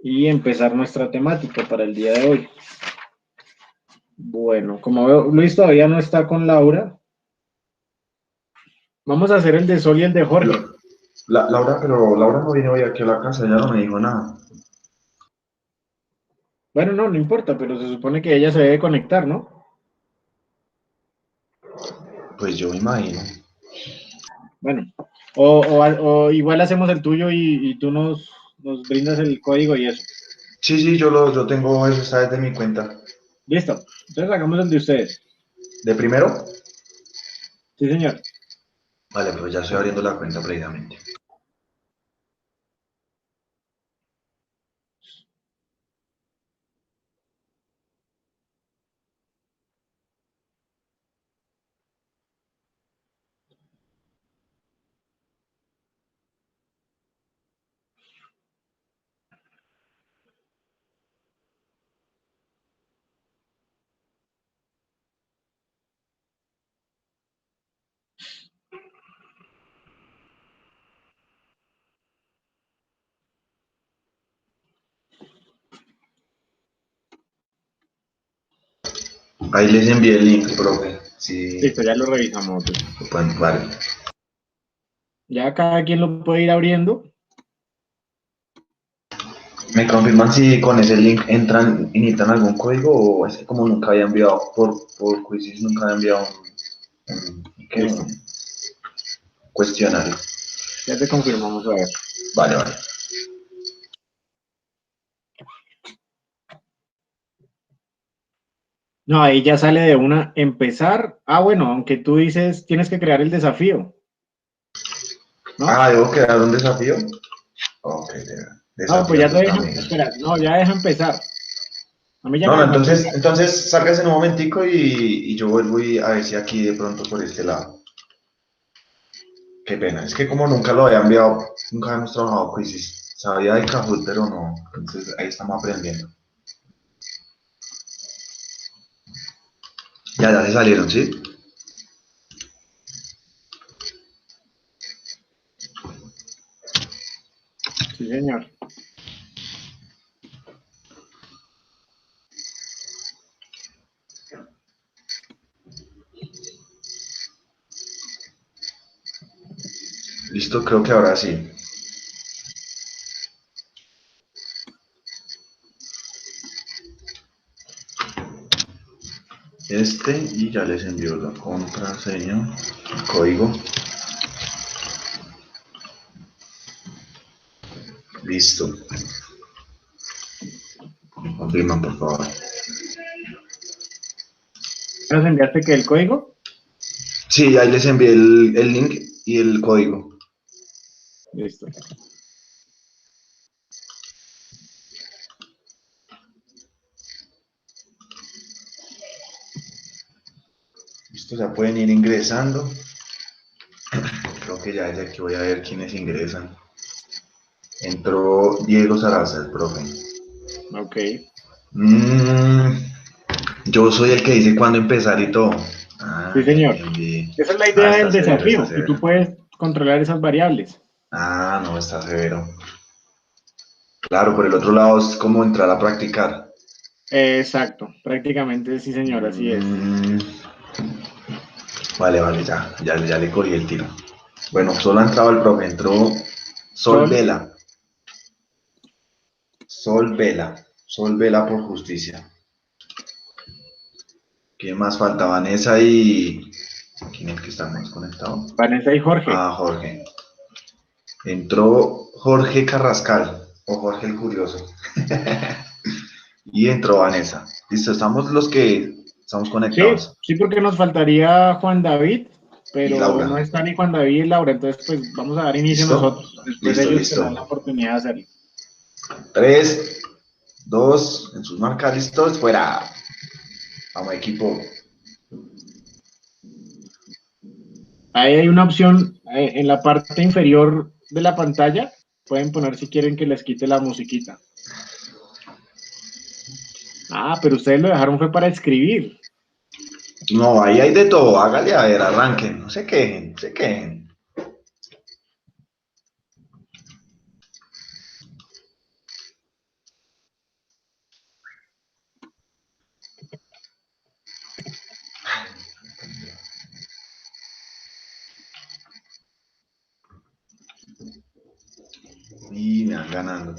y empezar nuestra temática para el día de hoy. Bueno, como veo, Luis todavía no está con Laura. Vamos a hacer el de Sol y el de Jorge. Laura, pero Laura no vino hoy aquí a la casa, ella no me dijo nada. Bueno, no importa, pero se supone que ella se debe conectar, ¿no? Pues yo me imagino. Bueno, o igual hacemos el tuyo y tú nos brindas el código y eso. Sí, yo tengo eso, está desde mi cuenta. Listo. Entonces hagamos el de ustedes. ¿De primero? Sí, señor. Vale, pues ya estoy abriendo la cuenta precisamente. Ahí les envié el link, profe. Sí, Listo, ya lo revisamos. bueno, vale. Ya cada quien lo puede ir abriendo. ¿Me confirman si con ese link entran y necesitan algún código o es que como nunca había enviado por Quizzes, nunca había enviado ¿qué? Listo. Un cuestionario? Ya te confirmamos a ver. Vale, vale. No, ahí ya sale de una empezar. Ah, bueno, aunque tú dices tienes que crear el desafío, ¿no? Ah, ¿debo crear un desafío? Ok, No, pues desafío a ya te tus dejan, amigos. espera, no, ya deja empezar. A mí ya No, me no, dejó empezar. entonces sálgase un momentico y yo vuelvo a ver si aquí de pronto por este lado. Qué pena, es que como nunca lo había enviado, nunca hemos trabajado Quizzes. Sabía de Kahoot, pero no. Entonces ahí estamos aprendiendo. Ya se salieron, ¿sí? Sí, señor. Listo, creo que ahora sí. Y ya les envío la contraseña, el código. Listo. Me confirman, por favor. ¿Nos enviaste que el código? Sí, ahí les envié el link y el código. Listo. Listo, ya pueden ir ingresando. Creo que ya es aquí voy a ver quiénes ingresan. Entró Diego Saraza, el profe. Ok. Mm, yo soy el que dice cuándo empezar y todo. Sí, Ah, bien, señor. bien, bien. Esa es la Ah, idea del está severo, está desafío, y tú severo. puedes controlar esas variables. Ah, no, está severo. Claro, por el otro lado es como entrar a practicar. Exacto, prácticamente sí, señor, así es. Mm, vale, vale, ya le cogí el tiro. Bueno, solo ha entrado el profe, entró Sol Sol, Vela. Sol Vela. Sol Vela por justicia. ¿Quién más falta? Vanessa y... ¿Quién es el que está más conectado? Vanessa y Jorge. Ah, Jorge. Entró Jorge Carrascal, o Jorge el Curioso. Y entró Vanessa. Listo, estamos los que estamos Sí, conectados. sí, porque nos faltaría Juan David, Y pero no Laura. está ni Juan David y Laura, entonces pues vamos a dar inicio ¿Listo? nosotros. Después Listo, ellos listo. tendrán la oportunidad de hacerlo. 3, 2, en sus marcas, listos, fuera. Vamos, equipo. Ahí hay una opción en la parte inferior de la pantalla. Pueden poner si quieren que les quite la musiquita. Ah, pero ustedes lo dejaron fue para escribir. No, ahí hay de todo. Hágale a ver, arranquen. No se quejen, se quejen. ganando.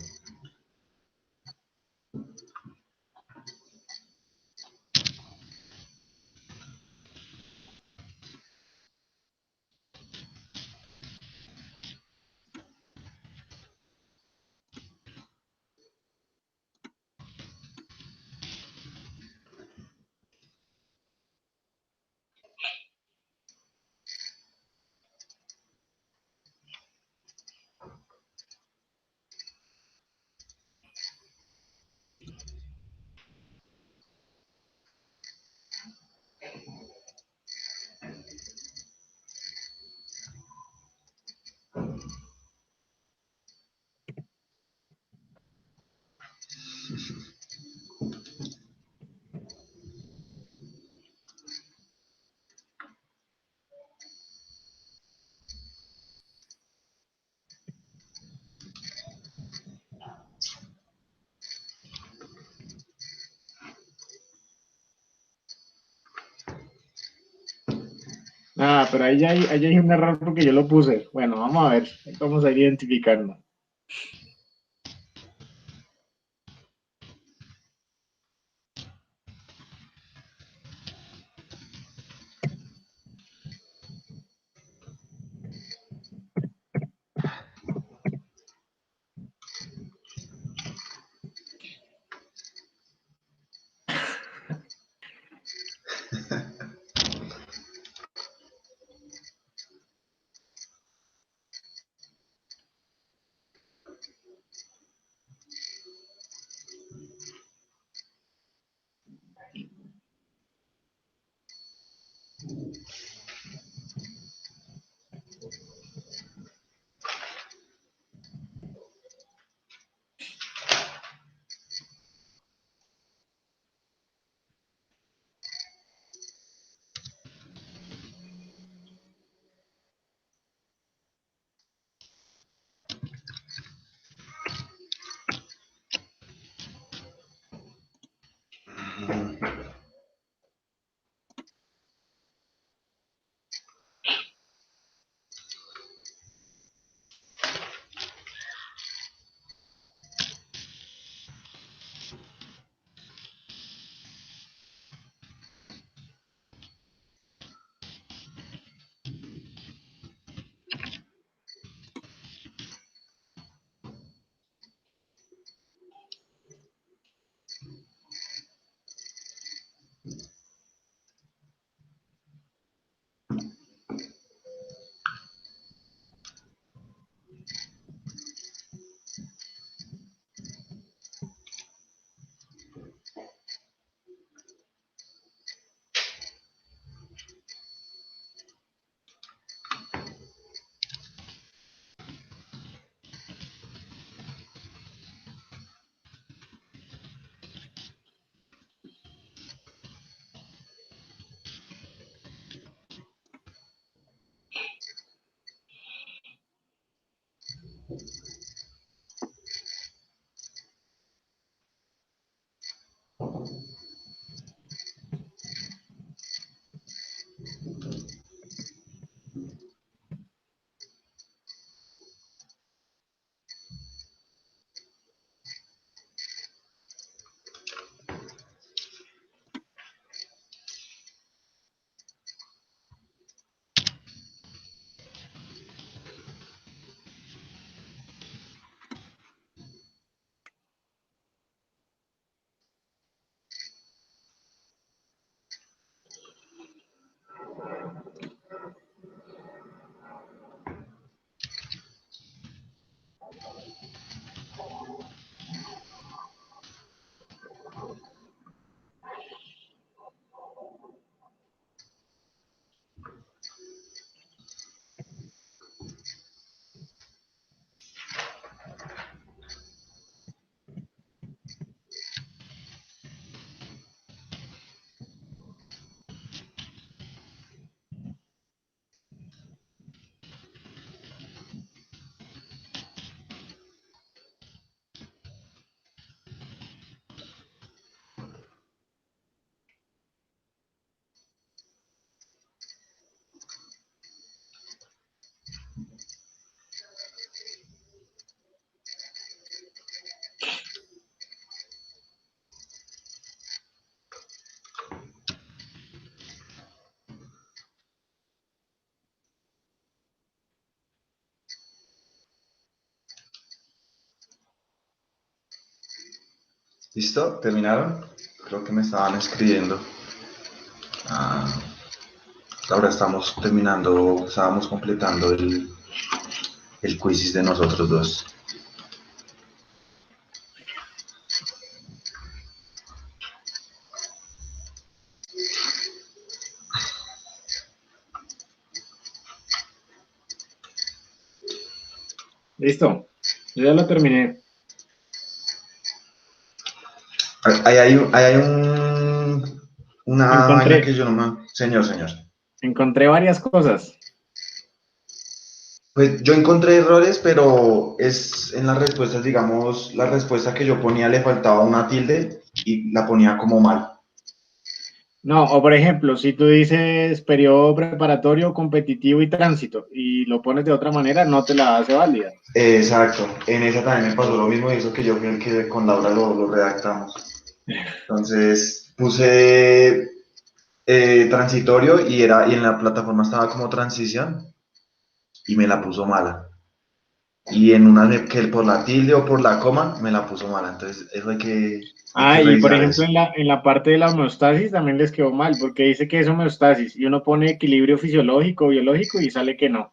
Ah, pero ahí hay un error porque yo lo puse. Bueno, vamos a ver, ahí vamos a ir identificando. ¿Listo? ¿Terminaron? Creo que me estaban escribiendo. Ah, ahora estamos terminando, estábamos completando el quizzes de nosotros dos. Listo. Yo ya lo terminé. Una vaina Encontré, que yo no me... Señor, señor. encontré varias cosas. Pues yo encontré errores, pero es en las respuestas, digamos, la respuesta que yo ponía le faltaba una tilde y la ponía como mal. No, o por ejemplo, si tú dices periodo preparatorio, competitivo y tránsito y lo pones de otra manera, no te la hace válida. Exacto, en esa también me pasó lo mismo y eso que yo fui el que con Laura lo redactamos. Entonces puse transitorio y en la plataforma estaba como transición y me la puso mala. Y en una que por la tilde o por la coma me la puso mala. Entonces eso hay que Ah, y por revisar ejemplo, eso. en la parte de la homeostasis también les quedó mal, porque dice que es homeostasis y uno pone equilibrio fisiológico, biológico y sale que no.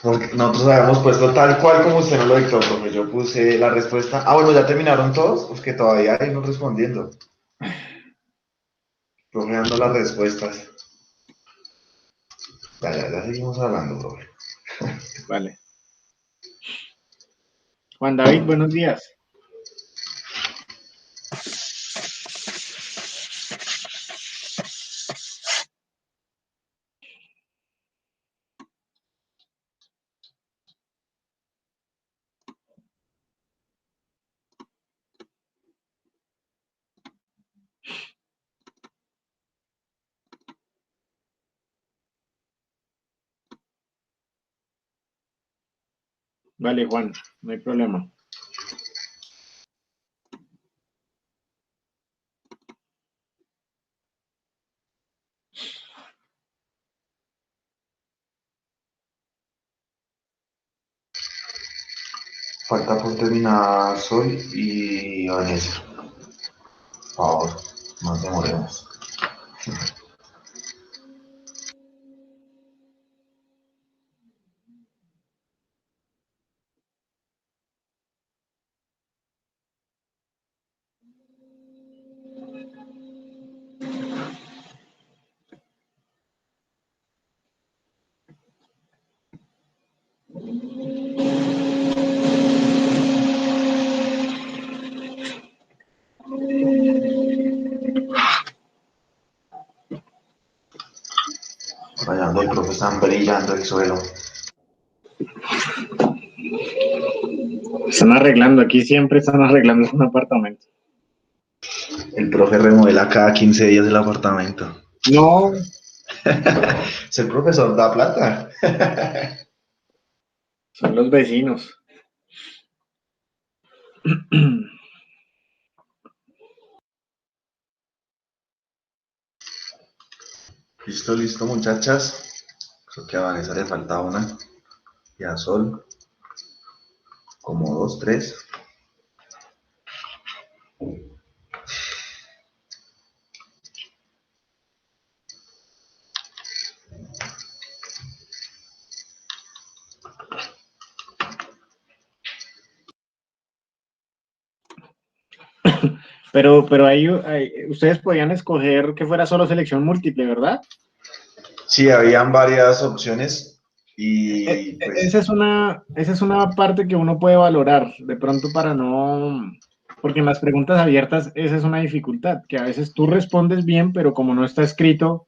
Porque nosotros habíamos puesto tal cual como usted no lo dictó, profe. Yo puse la respuesta. Ah, bueno, ya terminaron todos, pues que todavía hay uno respondiendo. Profe dando las respuestas. Ya seguimos hablando, profe. Vale. Juan David, buenos días. Vale, Juan, no hay problema. Falta por terminar Sol y Vanessa. Por favor, no demoremos. Rayando el profe, están brillando el suelo. Están arreglando, aquí siempre están arreglando un apartamento. El profe remodela cada 15 días el apartamento. No, Es el profesor da plata. son los vecinos. Listo, listo, muchachas. Creo que a Vanessa le falta una. Y a Sol, como dos, tres. Pero ahí, ustedes podían escoger que fuera solo selección múltiple, ¿verdad? Sí, habían varias opciones E- y Esa pues es una parte que uno puede valorar, de pronto para no, porque en las preguntas abiertas esa es una dificultad, que a veces tú respondes bien, pero como no está escrito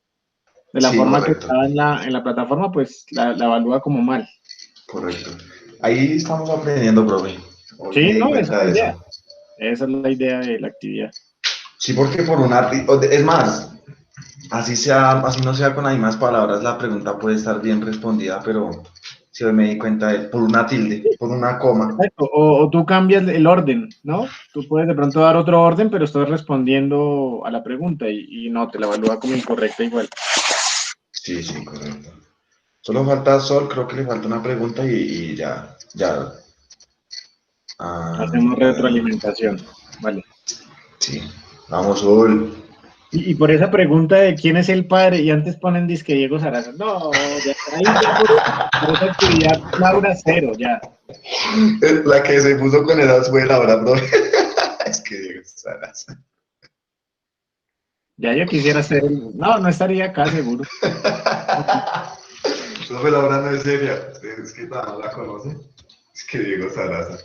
de la sí, forma que correcto, está en la plataforma, pues la evalúa como mal. correcto. Ahí estamos aprendiendo, profe. Hoy me Sí, di no, esa es cuenta la de idea. eso. Esa es la idea de la actividad. Sí, porque por una... Es más, así sea, así no sea con las mismas palabras, la pregunta puede estar bien respondida, pero sí hoy me di cuenta de por una tilde, por una coma. Exacto. O tú cambias el orden, ¿no? Tú puedes de pronto dar otro orden, pero estás respondiendo a la pregunta y no, te la evalúa como incorrecta igual. Sí, sí, correcto. Solo falta Sol, creo que le falta una pregunta y ya, ya. Hacemos retroalimentación. Vale. Sí. Vamos, Sol. Y por esa pregunta de quién es el padre, y antes ponen disque Diego Sarasa. No, ya, ahí ya por esa actividad, Laura cero, ya. La que se puso con esas fue Laura, bro. Es que Diego Sarasa. Ya yo quisiera ser no, no estaría acá seguro. Profe, Laura no es seria. Es que no la conoce. Es que Diego Sarasa.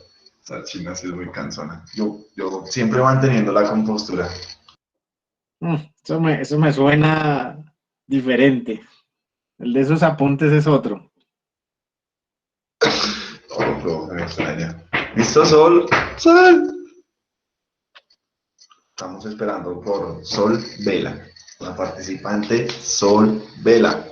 Esa china sí es muy cansona. Yo siempre manteniendo la compostura. Eso me suena diferente. El de esos apuntes es otro. Oh, profe, me extraña. ¿Listo, Sol? ¡Sol! Estamos esperando por Sol Vela. La participante Sol Vela.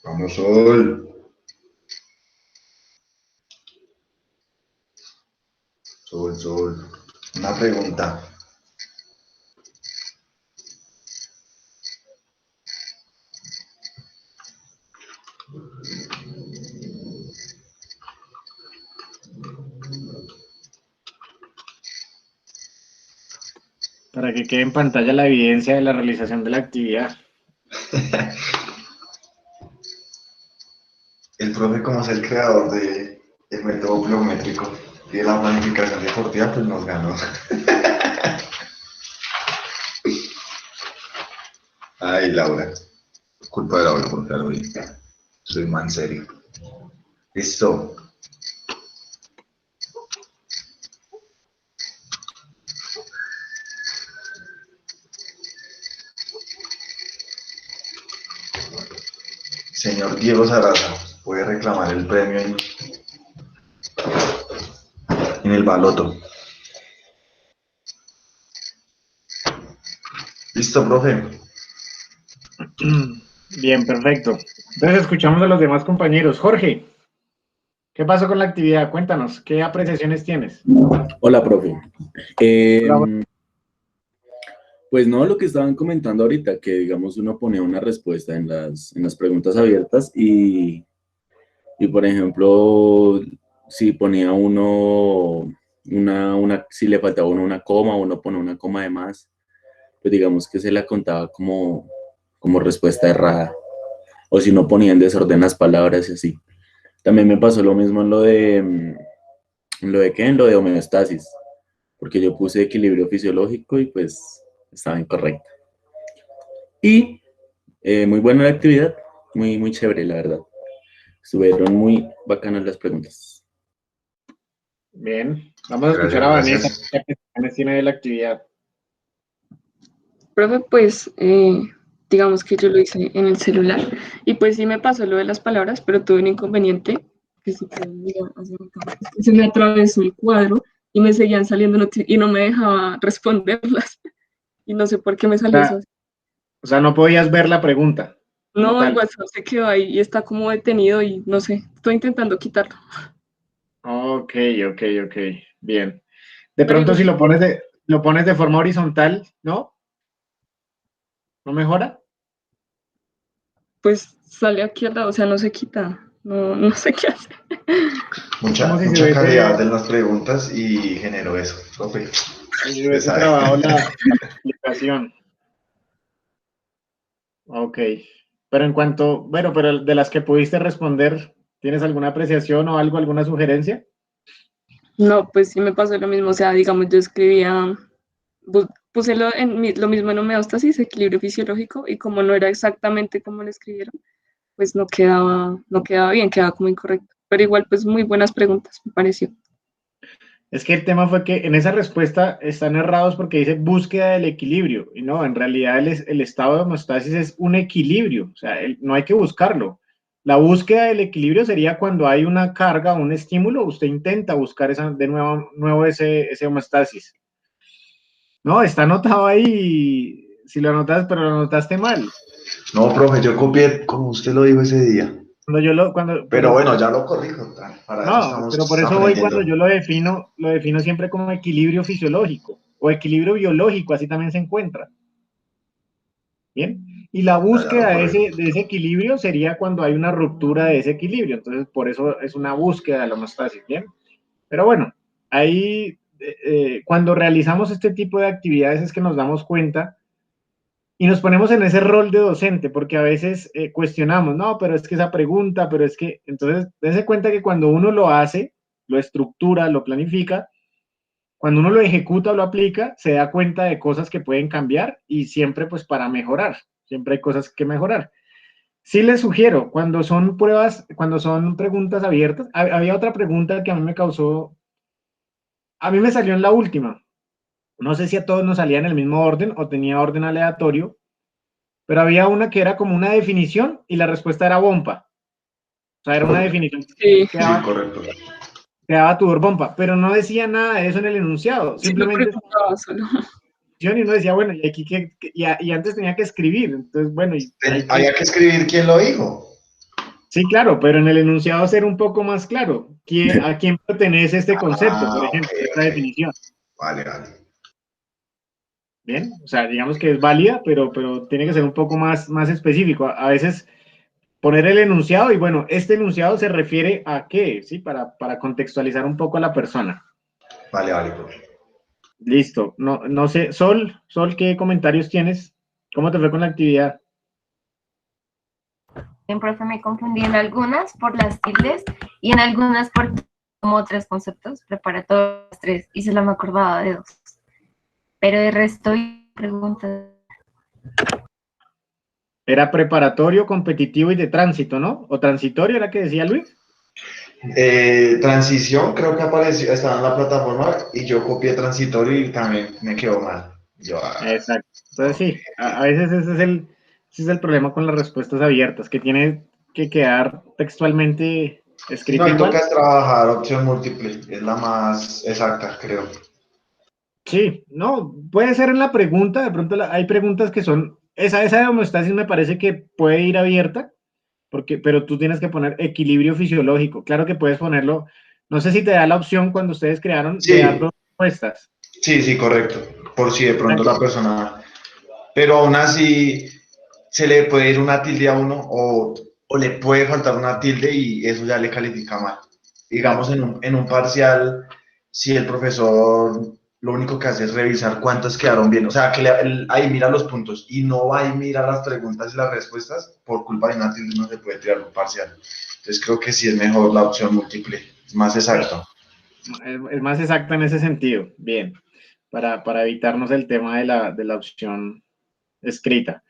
Vamos, Sol. Sol, Sol. Una pregunta. Para que quede en pantalla la evidencia de la realización de la actividad. El profe, como es el creador del método pliométrico y de la planificación deportiva, pues nos ganó. Ay, Laura. Culpa de Laura por quedar hoy. Soy man serio. Listo. Señor Diego Sarasa, puede reclamar el premio en el baloto. Listo, profe. Bien, perfecto. Entonces escuchamos a los demás compañeros. Jorge, ¿qué pasó con la actividad? Cuéntanos, ¿qué apreciaciones tienes? Hola, profe. Hola. Pues no, lo que estaban comentando ahorita, que digamos uno ponía una respuesta en las preguntas abiertas y por ejemplo, si ponía uno, si le faltaba uno una coma, uno pone una coma de más, pues digamos que se la contaba como respuesta errada. O si no ponía en desorden las palabras y así. También me pasó lo mismo en lo de homeostasis, porque yo puse equilibrio fisiológico y pues estaba incorrecto. Y muy buena la actividad, muy, muy chévere, la verdad. Estuvieron muy bacanas las preguntas. Bien, vamos a escuchar Gracias, a Vanessa, gracias. ¿qué apreciaciones tiene de la actividad? Profe, pues digamos que yo lo hice en el celular y pues sí me pasó lo de las palabras, pero tuve un inconveniente que sí que mira, se me atravesó el cuadro y me seguían saliendo y no me dejaba responderlas y no sé por qué me salió eso. O sea, no podías ver la pregunta como No, el tal. WhatsApp se quedó ahí y está como detenido y no sé, estoy intentando quitarlo. Ok, ok. Bien. De Pero pronto igual, si lo pones de forma horizontal, ¿no? ¿No mejora? pues sale aquí al lado, o sea, no se quita, no sé qué hacer. Como Mucha, si se mucha calidad hubiese, en las preguntas y generó eso, profe. como si Usted hubiese sabe. trabajado la aplicación. Ok. Pero en cuanto, bueno, pero de las que pudiste responder, ¿tienes alguna apreciación o algo, alguna sugerencia? No, pues sí me pasó lo mismo, o sea, digamos, yo escribía, puse lo mismo en homeostasis, equilibrio fisiológico, y como no era exactamente como lo escribieron, pues no quedaba bien, quedaba como incorrecto. Pero igual, pues muy buenas preguntas, me pareció. Es que el tema fue que en esa respuesta están errados porque dice búsqueda del equilibrio. Y no, en realidad el estado de homeostasis es un equilibrio. O sea, no hay que buscarlo. La búsqueda del equilibrio sería cuando hay una carga, un estímulo, usted intenta buscar de nuevo ese homeostasis. No, está anotado ahí. Si lo anotas, pero lo anotaste mal. No, profe, yo copié como usted lo dijo ese día. Pero bueno, ya lo corrijo. Para eso No, pero por estamos eso voy cuando aprendiendo. yo lo defino siempre como equilibrio fisiológico o equilibrio biológico, así también se encuentra. ¿bien? Y la búsqueda de ese equilibrio sería cuando hay una ruptura de ese equilibrio, entonces por eso es una búsqueda de la homeostasis, ¿bien? Pero bueno, ahí cuando realizamos este tipo de actividades es que nos damos cuenta y nos ponemos en ese rol de docente, porque a veces cuestionamos, no, pero es que esa pregunta, pero es que, entonces, dense cuenta que cuando uno lo hace, lo estructura, lo planifica, cuando uno lo ejecuta o lo aplica, se da cuenta de cosas que pueden cambiar y siempre pues para mejorar, siempre hay cosas que mejorar. Sí les sugiero, cuando son pruebas, cuando son preguntas abiertas, había otra pregunta que a mí me causó, a mí me salió en la última, no sé si a todos nos salía en el mismo orden o tenía orden aleatorio, pero había una que era como una definición y la respuesta era bomba. O sea, era una definición Sí, Sí, correcto. que daba tu bomba, pero no decía nada de eso en el enunciado, sí lo simplemente preguntaba solo. y uno decía, bueno, y aquí y antes tenía que escribir, entonces, bueno, y hay Había que escribir quién lo dijo. sí, claro, pero en el enunciado ser un poco más claro, ¿a quién pertenece este concepto, por Ok, ejemplo, esta ok. definición? Vale, vale. Bien, o sea, digamos que es válida, pero tiene que ser un poco más específico. A veces poner el enunciado y bueno, este enunciado se refiere a qué, ¿sí? Para contextualizar un poco a la persona. Vale, vale, profe. Listo. No sé, Sol, ¿qué comentarios tienes? ¿Cómo te fue con la actividad? Bien, profe, me confundí en algunas por las tildes y en algunas por como tres conceptos, prepara todos los tres y solo me acordaba de dos. Pero de resto, preguntas. Era preparatorio, competitivo y de tránsito, ¿no? ¿O transitorio era que decía Luis? Transición, creo que apareció, estaba en la plataforma y yo copié transitorio y también me quedó mal. Yo, Exacto. Entonces ok. sí, a veces ese es el problema con las respuestas abiertas, que tiene que quedar textualmente Si no, escrito ahí igual. toca trabajar opción múltiple, es la más exacta, creo. Sí, no, puede ser en la pregunta, de pronto hay preguntas que son, esa de homeostasis me parece que puede ir abierta, pero tú tienes que poner equilibrio fisiológico. Claro que puedes ponerlo, no sé si te da la opción cuando ustedes crearon de dar Sí, dos respuestas. sí, sí, correcto. Por si de pronto la persona. Pero aún así se le puede ir una tilde a uno o le puede faltar una tilde y eso ya le califica mal. Digamos, Claro. en un parcial, si el profesor lo único que hace es revisar cuántos quedaron bien, o sea, que ahí mira los puntos y no va y mira las preguntas y las respuestas, por culpa de una tilde no se puede tirar un parcial. Entonces creo que sí es mejor la opción múltiple, es más Sí, exacto. es más exacta en ese sentido. Bien, para evitarnos el tema de la opción escrita.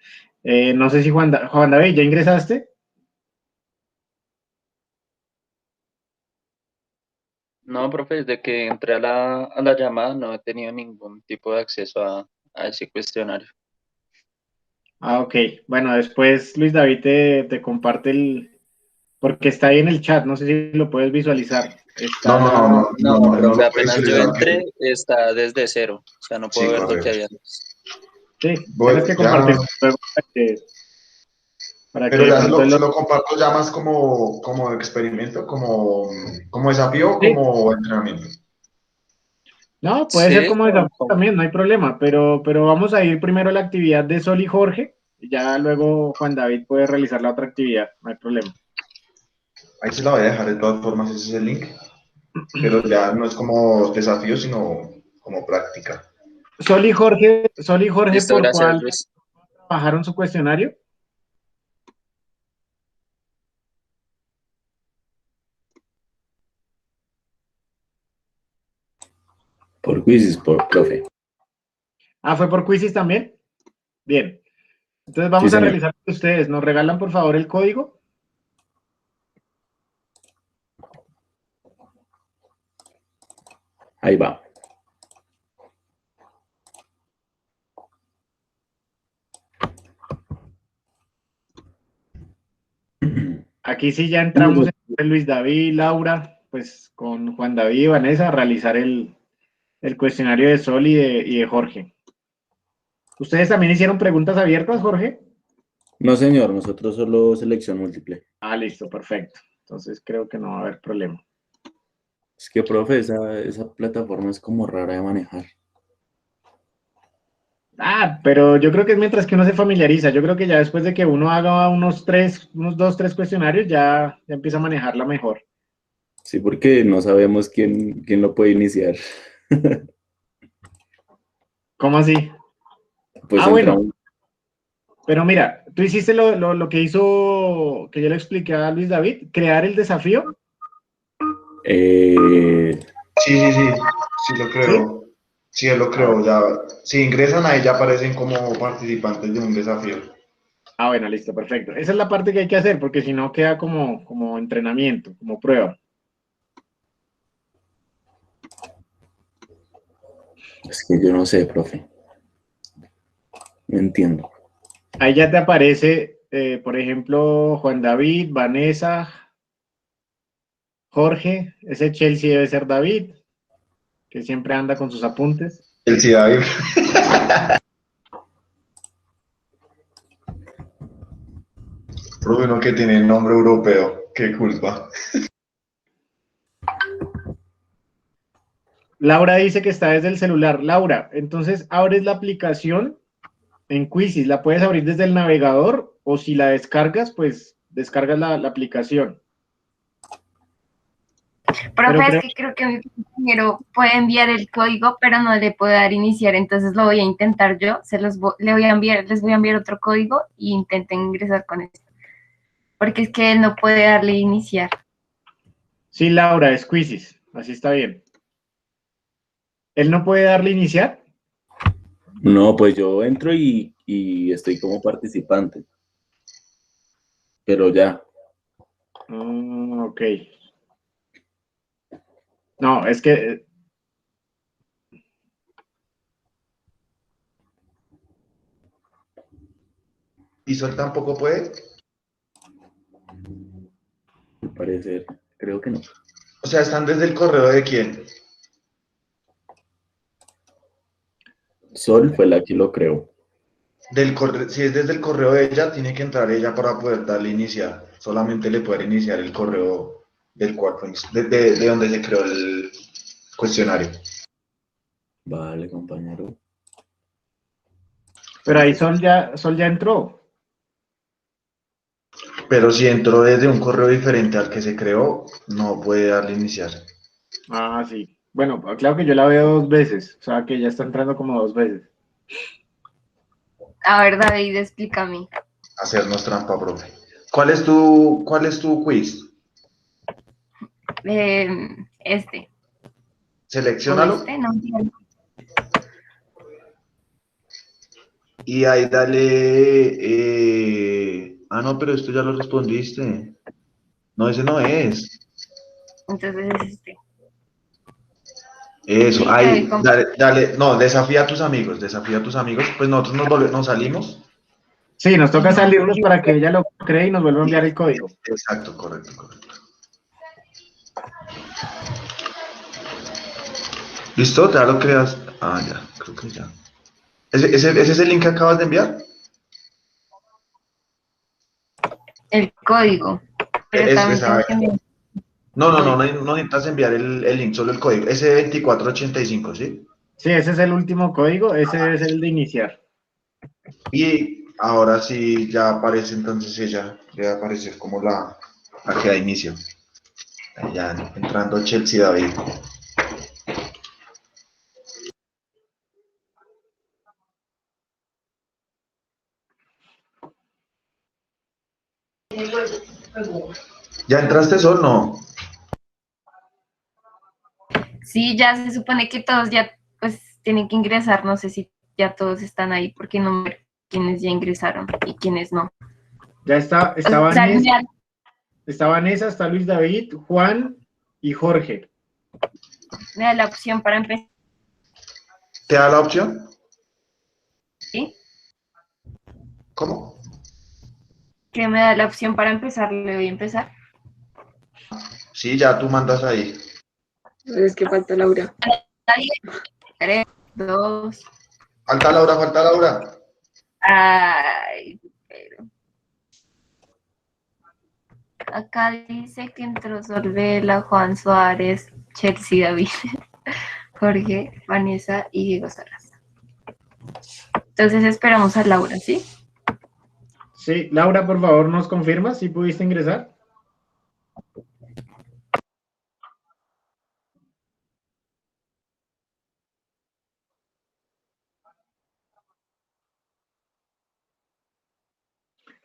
No sé si Juan David, ¿ya ingresaste? No, profe, desde que entré a la llamada no he tenido ningún tipo de acceso a ese cuestionario. Ah, ok. Bueno, después Luis David te comparte porque está ahí en el chat, no sé si lo puedes visualizar. No, no, no, Está, no, no, No, no, no profe, lo puedes apenas yo utilizar. entré, está desde cero. O sea, no puedo Sí, ver lo que correcto. hay antes. sí, Voy, tienes que ya, compartir luego para que pero de ya se pronto lo, se lo comparto ya más como experimento, como desafío, sí, como entrenamiento. no, puede ser Sí, como desafío también, no hay problema, pero vamos a ir primero a la actividad de Sol y Jorge, y ya luego Juan David puede realizar la otra actividad, no hay problema. Ahí se la voy a dejar de todas formas, ese es el link, pero ya no es como desafío, sino como práctica. Sol y Jorge, listo, ¿por gracias, cuál Luis. bajaron su cuestionario? Por quizzes, por profe. Ah, ¿fue por Quizzes también? Bien, entonces Sí, vamos a señor. realizar ustedes, ¿nos regalan por favor el código? Ahí va. Aquí sí ya entramos en Luis David, Laura, pues con Juan David y Vanessa a realizar el cuestionario de Sol y de Jorge. ¿Ustedes también hicieron preguntas abiertas, Jorge? No, señor, nosotros solo selección múltiple. Ah, listo, perfecto. Entonces creo que no va a haber problema. Es que, profe, esa plataforma es como rara de manejar. Pero yo creo que es mientras que uno se familiariza. Yo creo que ya después de que uno haga unos 2, 3 cuestionarios, ya empieza a manejarla mejor. Sí, porque no sabemos quién lo puede iniciar. ¿Cómo así? Pues entra Bueno, un... pero mira, tú hiciste lo que hizo, que yo le expliqué a Luis David, crear el desafío, Sí, sí, sí, sí lo ¿sí? creo. Sí, él lo Ah, creo. Ya, si ingresan ahí ya aparecen como participantes de un desafío. bueno, listo, perfecto. Esa es la parte que hay que hacer, porque si no queda como entrenamiento, como prueba. Es que yo no sé, profe. No entiendo. Ahí ya te aparece, por ejemplo, Juan David, Vanessa, Jorge, ese Chelsea debe ser David, que siempre anda con sus apuntes. El sí, David. Uno que tiene nombre europeo. Qué culpa. Laura dice que está desde el celular. Laura, entonces abres la aplicación en Quizzes, la puedes abrir desde el navegador o si la descargas, pues descargas la aplicación. Pero Profe, es creo, que creo que mi compañero puede enviar el código, pero no le puede dar iniciar, entonces lo voy a intentar yo, le voy a enviar, les voy a enviar otro código y intenten ingresar con esto, porque es que él no puede darle iniciar. sí, Laura, es Quizzes, así está bien. ¿Él no puede darle iniciar? No, pues yo entro y estoy como participante. Pero ya. Ok. No, es que ¿Y Sol tampoco puede? Al parecer, creo que no. O sea, ¿están desde el correo de quién? Sol fue la que lo creó. Si es desde el correo de ella, tiene que entrar ella para poder darle iniciar. Solamente le puede iniciar el correo del cual de donde se creó el cuestionario. Vale, compañero. pero ahí Sol ya entró. Pero si entró desde un correo diferente al que se creó, no puede darle iniciar. Sí. Bueno, claro que yo la veo 2 veces, o sea que ya está entrando como 2 veces. A ver, David, explícame. Hacernos trampa, profe. ¿Cuál es tu quiz? Este, o Selecciónalo este, no, y ahí dale. No, pero esto ya lo respondiste. No, ese no es. entonces es este. Eso, Sí, ya ahí, dale, no, desafía a tus amigos, pues nosotros nos salimos. Sí, nos toca salirnos para que ella lo cree y nos vuelva a enviar el código. Exacto, correcto, correcto. ¿Listo? ¿Ya lo creas? Ya, creo que ya. ¿Ese es el link que acabas de enviar? El código, pero también Esa. tengo que enviar No, el no, no, código. no necesitas enviar el link, solo el código. S2485, ¿sí? Sí, ese es el último código, ese es el de iniciar. Y ahora sí ya aparece entonces ella, debe aparecer como la que da inicio. Ya entrando Chelsea David. ¿Ya entraste Sol? No. Sí, ya se supone que todos ya pues tienen que ingresar, no sé si ya todos están ahí porque no me quienes ya ingresaron y quienes no. Ya está O sea, Vanessa, está Luis David, Juan y Jorge. me da la opción para empezar, ¿Te da la opción? ¿sí? ¿Cómo? Que me da la opción para empezar, le voy a empezar. Sí, ya tú mandas ahí. Es que falta Laura. 3, 2, Falta Laura, falta Laura. ay, pero acá dice que entró Sorbela, Juan Suárez, Chelsea David, Jorge, Vanessa y Diego Salas. Entonces esperamos a Laura, ¿sí? Sí, Laura, por favor, ¿nos confirmas si pudiste ingresar?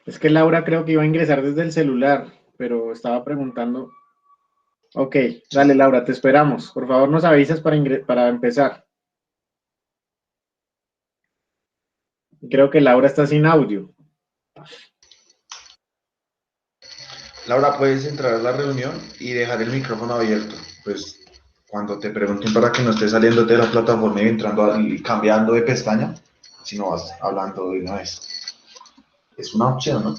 Es que Laura creo que iba a ingresar desde el celular, pero estaba preguntando. Ok, dale Laura, te esperamos. Por favor, nos avisas para empezar. Creo que Laura está sin audio. Laura, puedes entrar a la reunión y dejar el micrófono abierto. Pues cuando te pregunten para que no estés saliendo de la plataforma y entrando y cambiando de pestaña, si no vas hablando de una vez. Es una opción, ¿no?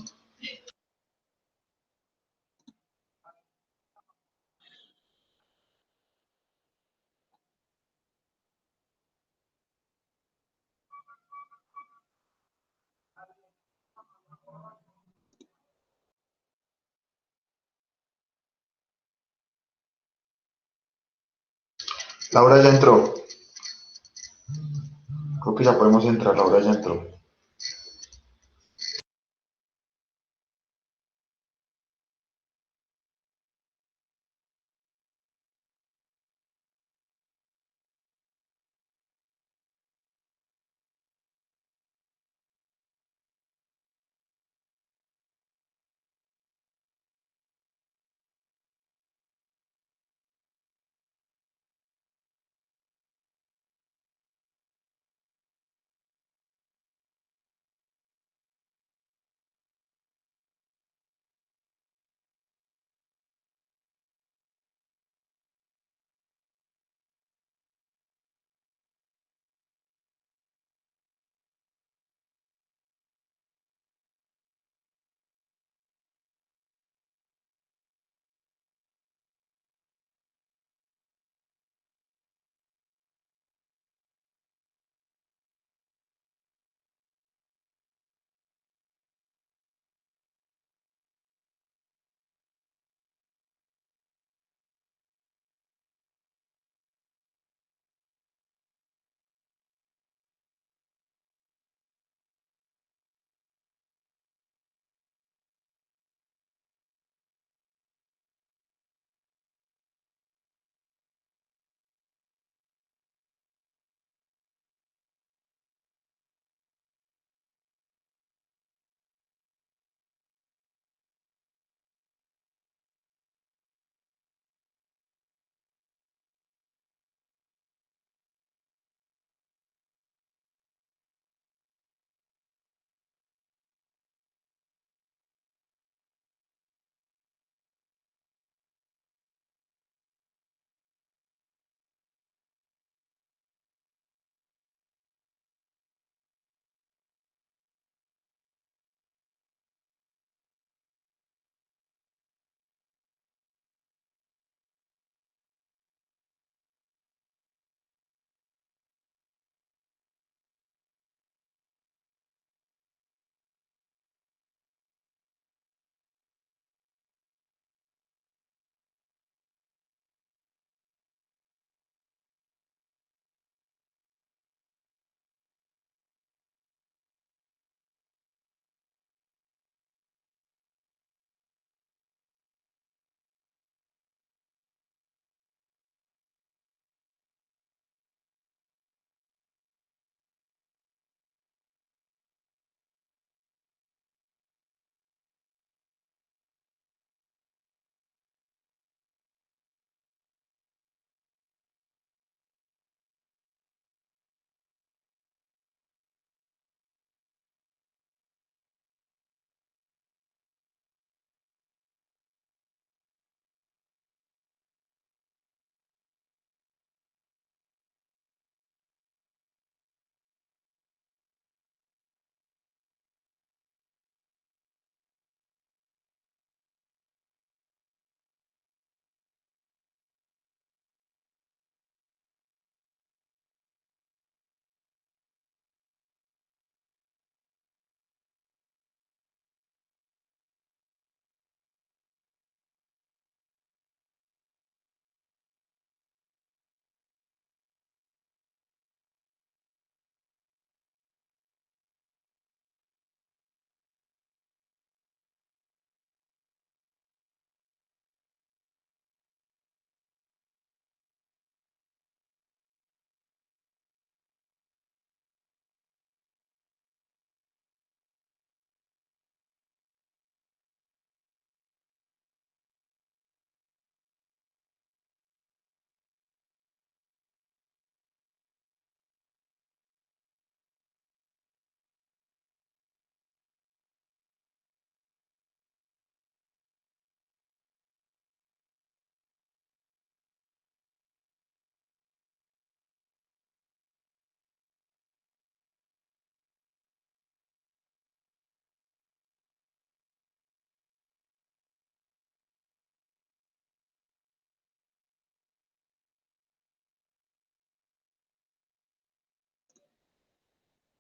Laura ya entró. Creo que ya podemos entrar. Laura ya entró.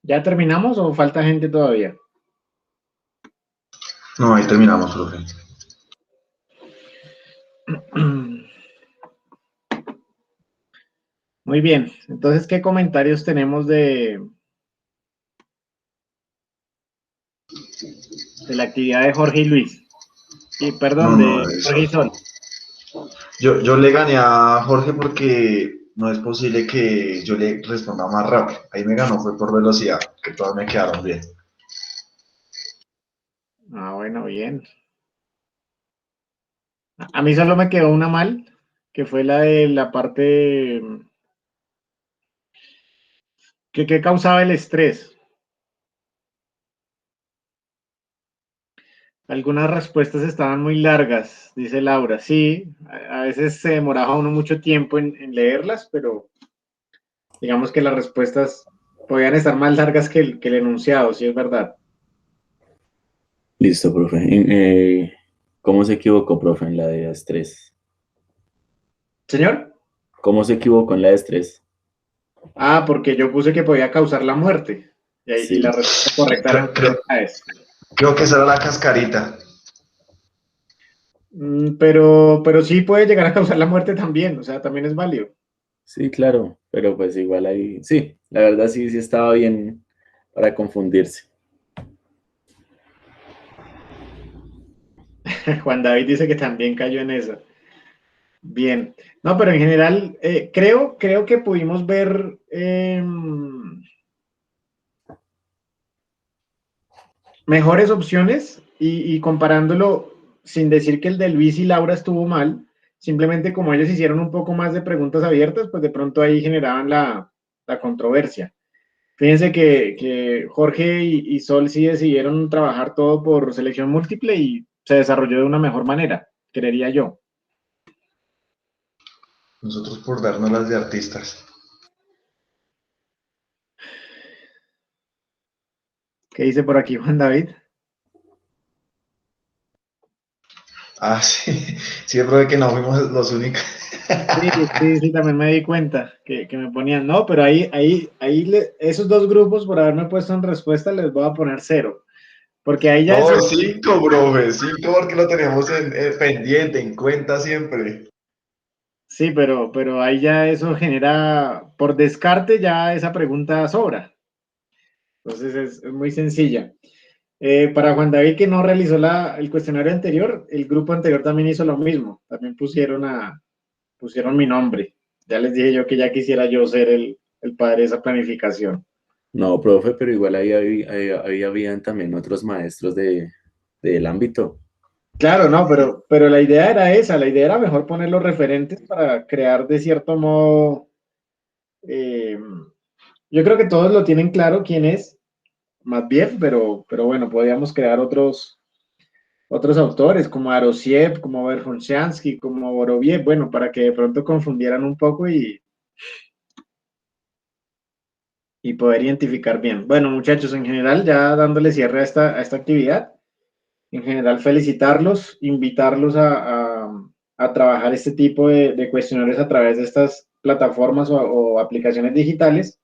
¿Ya terminamos o falta gente todavía? No, ahí terminamos, profe. Muy bien, entonces, ¿qué comentarios tenemos de la actividad de Jorge y Luis? Y perdón, No, no, de eso. Jorge y Sol. Yo le gané a Jorge porque no es posible que yo le responda más rápido. Ahí me ganó, fue por velocidad, que todas me quedaron bien. Ah, bueno, bien. A mí solo me quedó una mal, que fue la de la parte que causaba el estrés. Algunas respuestas estaban muy largas, dice Laura. Sí, a veces se demoraba uno mucho tiempo en leerlas, pero digamos que las respuestas podían estar más largas que el enunciado, sí es verdad. Listo, profe. ¿Cómo se equivocó, profe, en la de estrés? Señor. ¿Cómo se equivocó en la de estrés? Ah, porque yo puse que podía causar la muerte. Y Sí. la respuesta correcta era enfermedades. Creo que esa era la cascarita. Pero sí puede llegar a causar la muerte también, o sea, también es válido. Sí, claro, pero pues igual ahí, sí, la verdad sí, sí estaba bien para confundirse. Juan David dice que también cayó en eso. Bien. No, pero en general, creo que pudimos ver mejores opciones y comparándolo sin decir que el de Luis y Laura estuvo mal, simplemente como ellos hicieron un poco más de preguntas abiertas, pues de pronto ahí generaban la controversia. Fíjense que Jorge y Sol sí decidieron trabajar todo por selección múltiple y se desarrolló de una mejor manera, creería yo. Nosotros por vernos las de artistas. ¿Qué dice por aquí Juan David? Ah, sí, sí, profe, que no fuimos los únicos. Sí, sí, sí, también me di cuenta que me ponían, no, pero esos dos grupos por haberme puesto en respuesta les voy a poner 0, porque ahí ya No, es, 5, profe, 5 porque lo tenemos en pendiente, en cuenta siempre. sí, pero ahí ya eso genera, por descarte ya esa pregunta sobra, entonces es muy sencilla. Para Juan David que no realizó el cuestionario anterior, el grupo anterior también hizo lo mismo, también pusieron mi nombre, ya les dije yo que ya quisiera yo ser el padre de esa planificación. No, profe, pero igual ahí habían también otros maestros del ámbito. Claro, no, pero la idea era esa, la idea era mejor poner los referentes para crear de cierto modo, eh, yo creo que todos lo tienen claro quién es, más bien, pero bueno, podíamos crear otros autores como Arosiev, como Verkhoshansky, como Boroviev, bueno, para que de pronto confundieran un poco y poder identificar bien. Bueno, muchachos, en general, ya dándole cierre a esta actividad, en general felicitarlos, invitarlos a trabajar este tipo de cuestionarios a través de estas plataformas o aplicaciones digitales.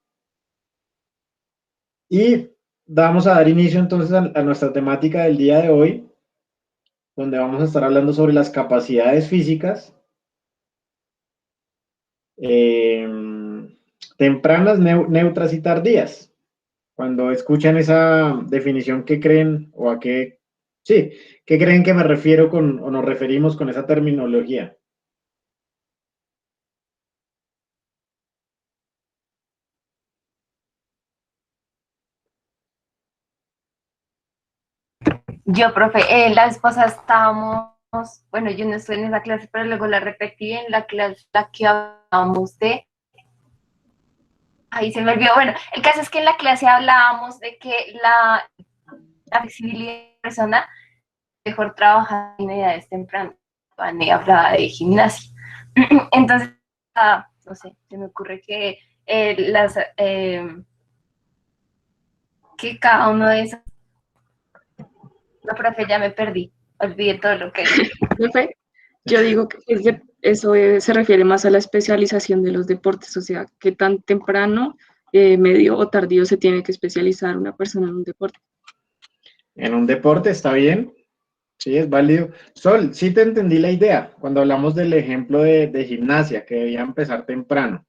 Y vamos a dar inicio entonces a nuestra temática del día de hoy, donde vamos a estar hablando sobre las capacidades físicas eh, tempranas, neutras y tardías. Cuando escuchan esa definición, ¿qué creen o a qué, sí, qué creen que me refiero con o nos referimos con esa terminología? Yo, profe, la vez pasada estábamos, bueno, yo no estoy en esa clase, pero luego la repetí en la clase la que hablábamos de, ahí se me olvidó, bueno, el caso es que en la clase hablábamos de que la flexibilidad de la persona mejor trabaja en edades tempranas, y hablaba de gimnasia. Entonces, no sé, se me ocurre que que cada uno de esos, no, profe, ya me perdí, olvidé todo lo que dije. Profe, yo digo que eso se refiere más a la especialización de los deportes, o sea, que tan temprano medio o tardío se tiene que especializar una persona en un deporte. En un deporte está bien, sí, es válido. Sol, sí te entendí la idea cuando hablamos del ejemplo de gimnasia, que debía empezar temprano.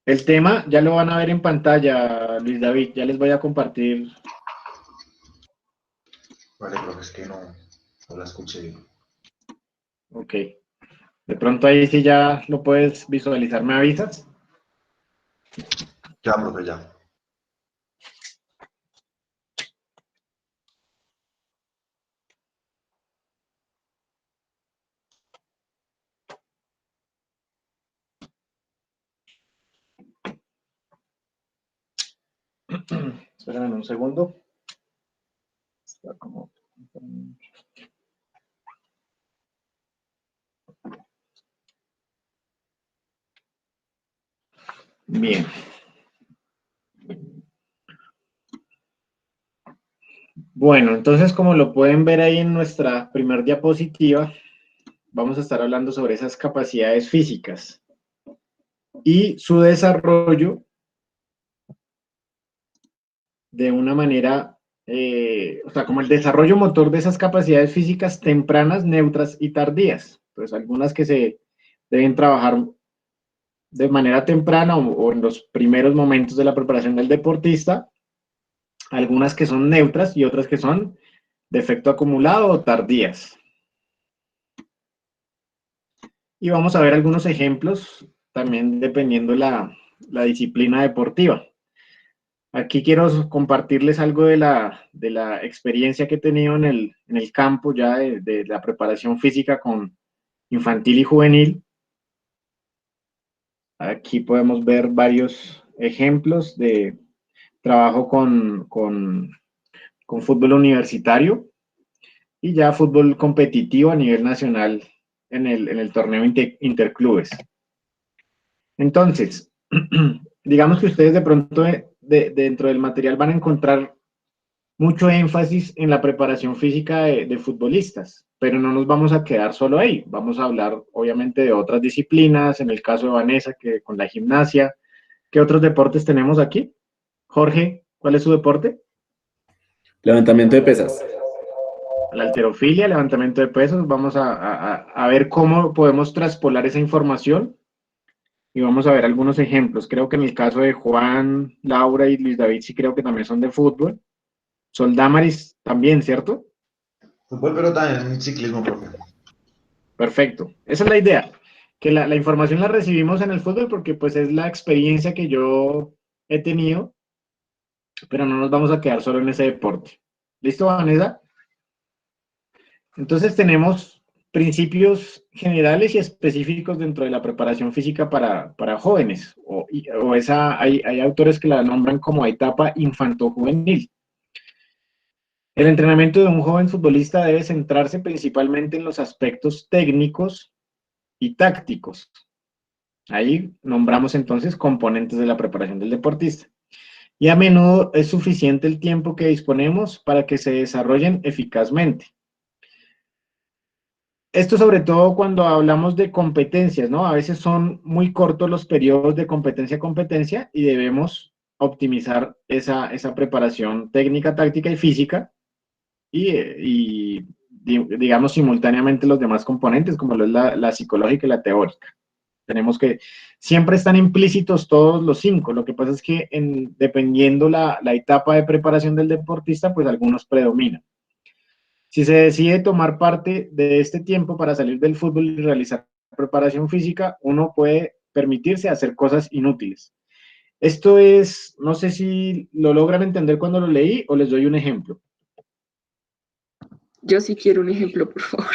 El tema ya lo van a ver en pantalla, Luis David, ya les voy a compartir. Vale, profe, es que no la escuché bien. Ok, de pronto ahí sí ya lo puedes visualizar, ¿me avisas? Ya, profe, ya. Espérame un segundo. Está como... Bien. Bueno, entonces como lo pueden ver ahí en nuestra primer diapositiva, vamos a estar hablando sobre esas capacidades físicas y su desarrollo de una manera, o sea, como el desarrollo motor de esas capacidades físicas tempranas, neutras y tardías. Pues algunas que se deben trabajar de manera temprana o en los primeros momentos de la preparación del deportista, algunas que son neutras y otras que son de efecto acumulado o tardías. Y vamos a ver algunos ejemplos, también dependiendo la disciplina deportiva. Aquí quiero compartirles algo de la experiencia que he tenido en el campo ya de la preparación física con infantil y juvenil. Aquí podemos ver varios ejemplos de trabajo con fútbol universitario y ya fútbol competitivo a nivel nacional en el torneo interclubes. Entonces, digamos que ustedes de pronto dentro del material van a encontrar mucho énfasis en la preparación física de futbolistas, pero no nos vamos a quedar solo ahí. Vamos a hablar, obviamente, de otras disciplinas, en el caso de Vanessa, que con la gimnasia. ¿Qué otros deportes tenemos aquí? Jorge, ¿cuál es su deporte? Levantamiento de pesas. La halterofilia, levantamiento de pesos. Vamos a ver cómo podemos traspolar esa información y vamos a ver algunos ejemplos. Creo que en el caso de Juan, Laura y Luis David sí creo que también son de fútbol. Soldamaris también, ¿cierto? Fútbol, pero también en ciclismo, profe. Perfecto. Esa es la idea, que la información la recibimos en el fútbol porque pues es la experiencia que yo he tenido, pero no nos vamos a quedar solo en ese deporte. ¿Listo, Vanessa? Entonces tenemos principios generales y específicos dentro de la preparación física para jóvenes, hay autores que la nombran como etapa infanto-juvenil. El entrenamiento de un joven futbolista debe centrarse principalmente en los aspectos técnicos y tácticos. Ahí nombramos entonces componentes de la preparación del deportista. Y a menudo es suficiente el tiempo que disponemos para que se desarrollen eficazmente. Esto sobre todo cuando hablamos de competencias, ¿no? A veces son muy cortos los periodos de competencia a competencia y debemos optimizar esa preparación técnica, táctica y física y digamos simultáneamente los demás componentes como lo es la psicológica y la teórica. Tenemos que, siempre están implícitos todos los 5, lo que pasa es que dependiendo la etapa de preparación del deportista, pues algunos predominan. Si se decide tomar parte de este tiempo para salir del fútbol y realizar preparación física, uno puede permitirse hacer cosas inútiles. Esto es, no sé si lo logran entender cuando lo leí o les doy un ejemplo. Yo sí quiero un ejemplo, por favor.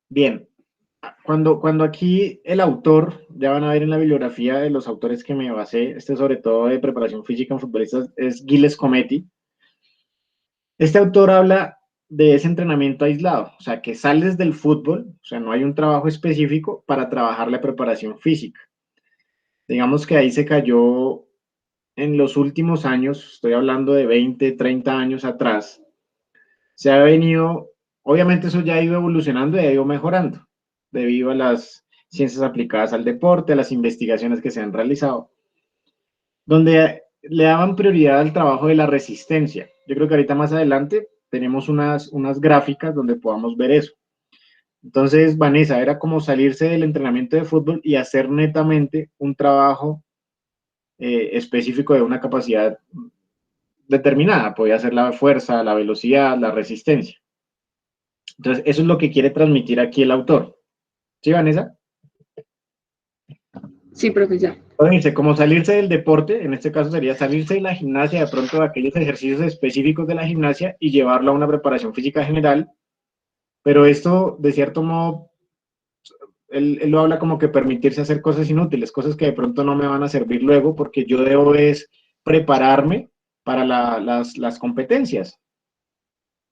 Bien, cuando aquí el autor, ya van a ver en la bibliografía de los autores que me basé, sobre todo de preparación física en futbolistas, es Gilles Cometti. Este autor habla de ese entrenamiento aislado, o sea, que sales del fútbol, o sea, no hay un trabajo específico para trabajar la preparación física. Digamos que ahí se cayó en los últimos años, estoy hablando de 20, 30 años atrás, se ha venido, obviamente eso ya ha ido evolucionando y ha ido mejorando, debido a las ciencias aplicadas al deporte, a las investigaciones que se han realizado, donde le daban prioridad al trabajo de la resistencia. Yo creo que ahorita más adelante tenemos unas gráficas donde podamos ver eso. Entonces, Vanessa, era como salirse del entrenamiento de fútbol y hacer netamente un trabajo específico de una capacidad determinada. Podía ser la fuerza, la velocidad, la resistencia. Entonces, eso es lo que quiere transmitir aquí el autor. ¿Sí, Vanessa? Sí, profe, ya. Dice, como salirse del deporte, en este caso sería salirse de la gimnasia, de pronto de aquellos ejercicios específicos de la gimnasia y llevarlo a una preparación física general, pero esto, de cierto modo, él lo habla como que permitirse hacer cosas inútiles, cosas que de pronto no me van a servir luego, porque yo debo es prepararme para las competencias.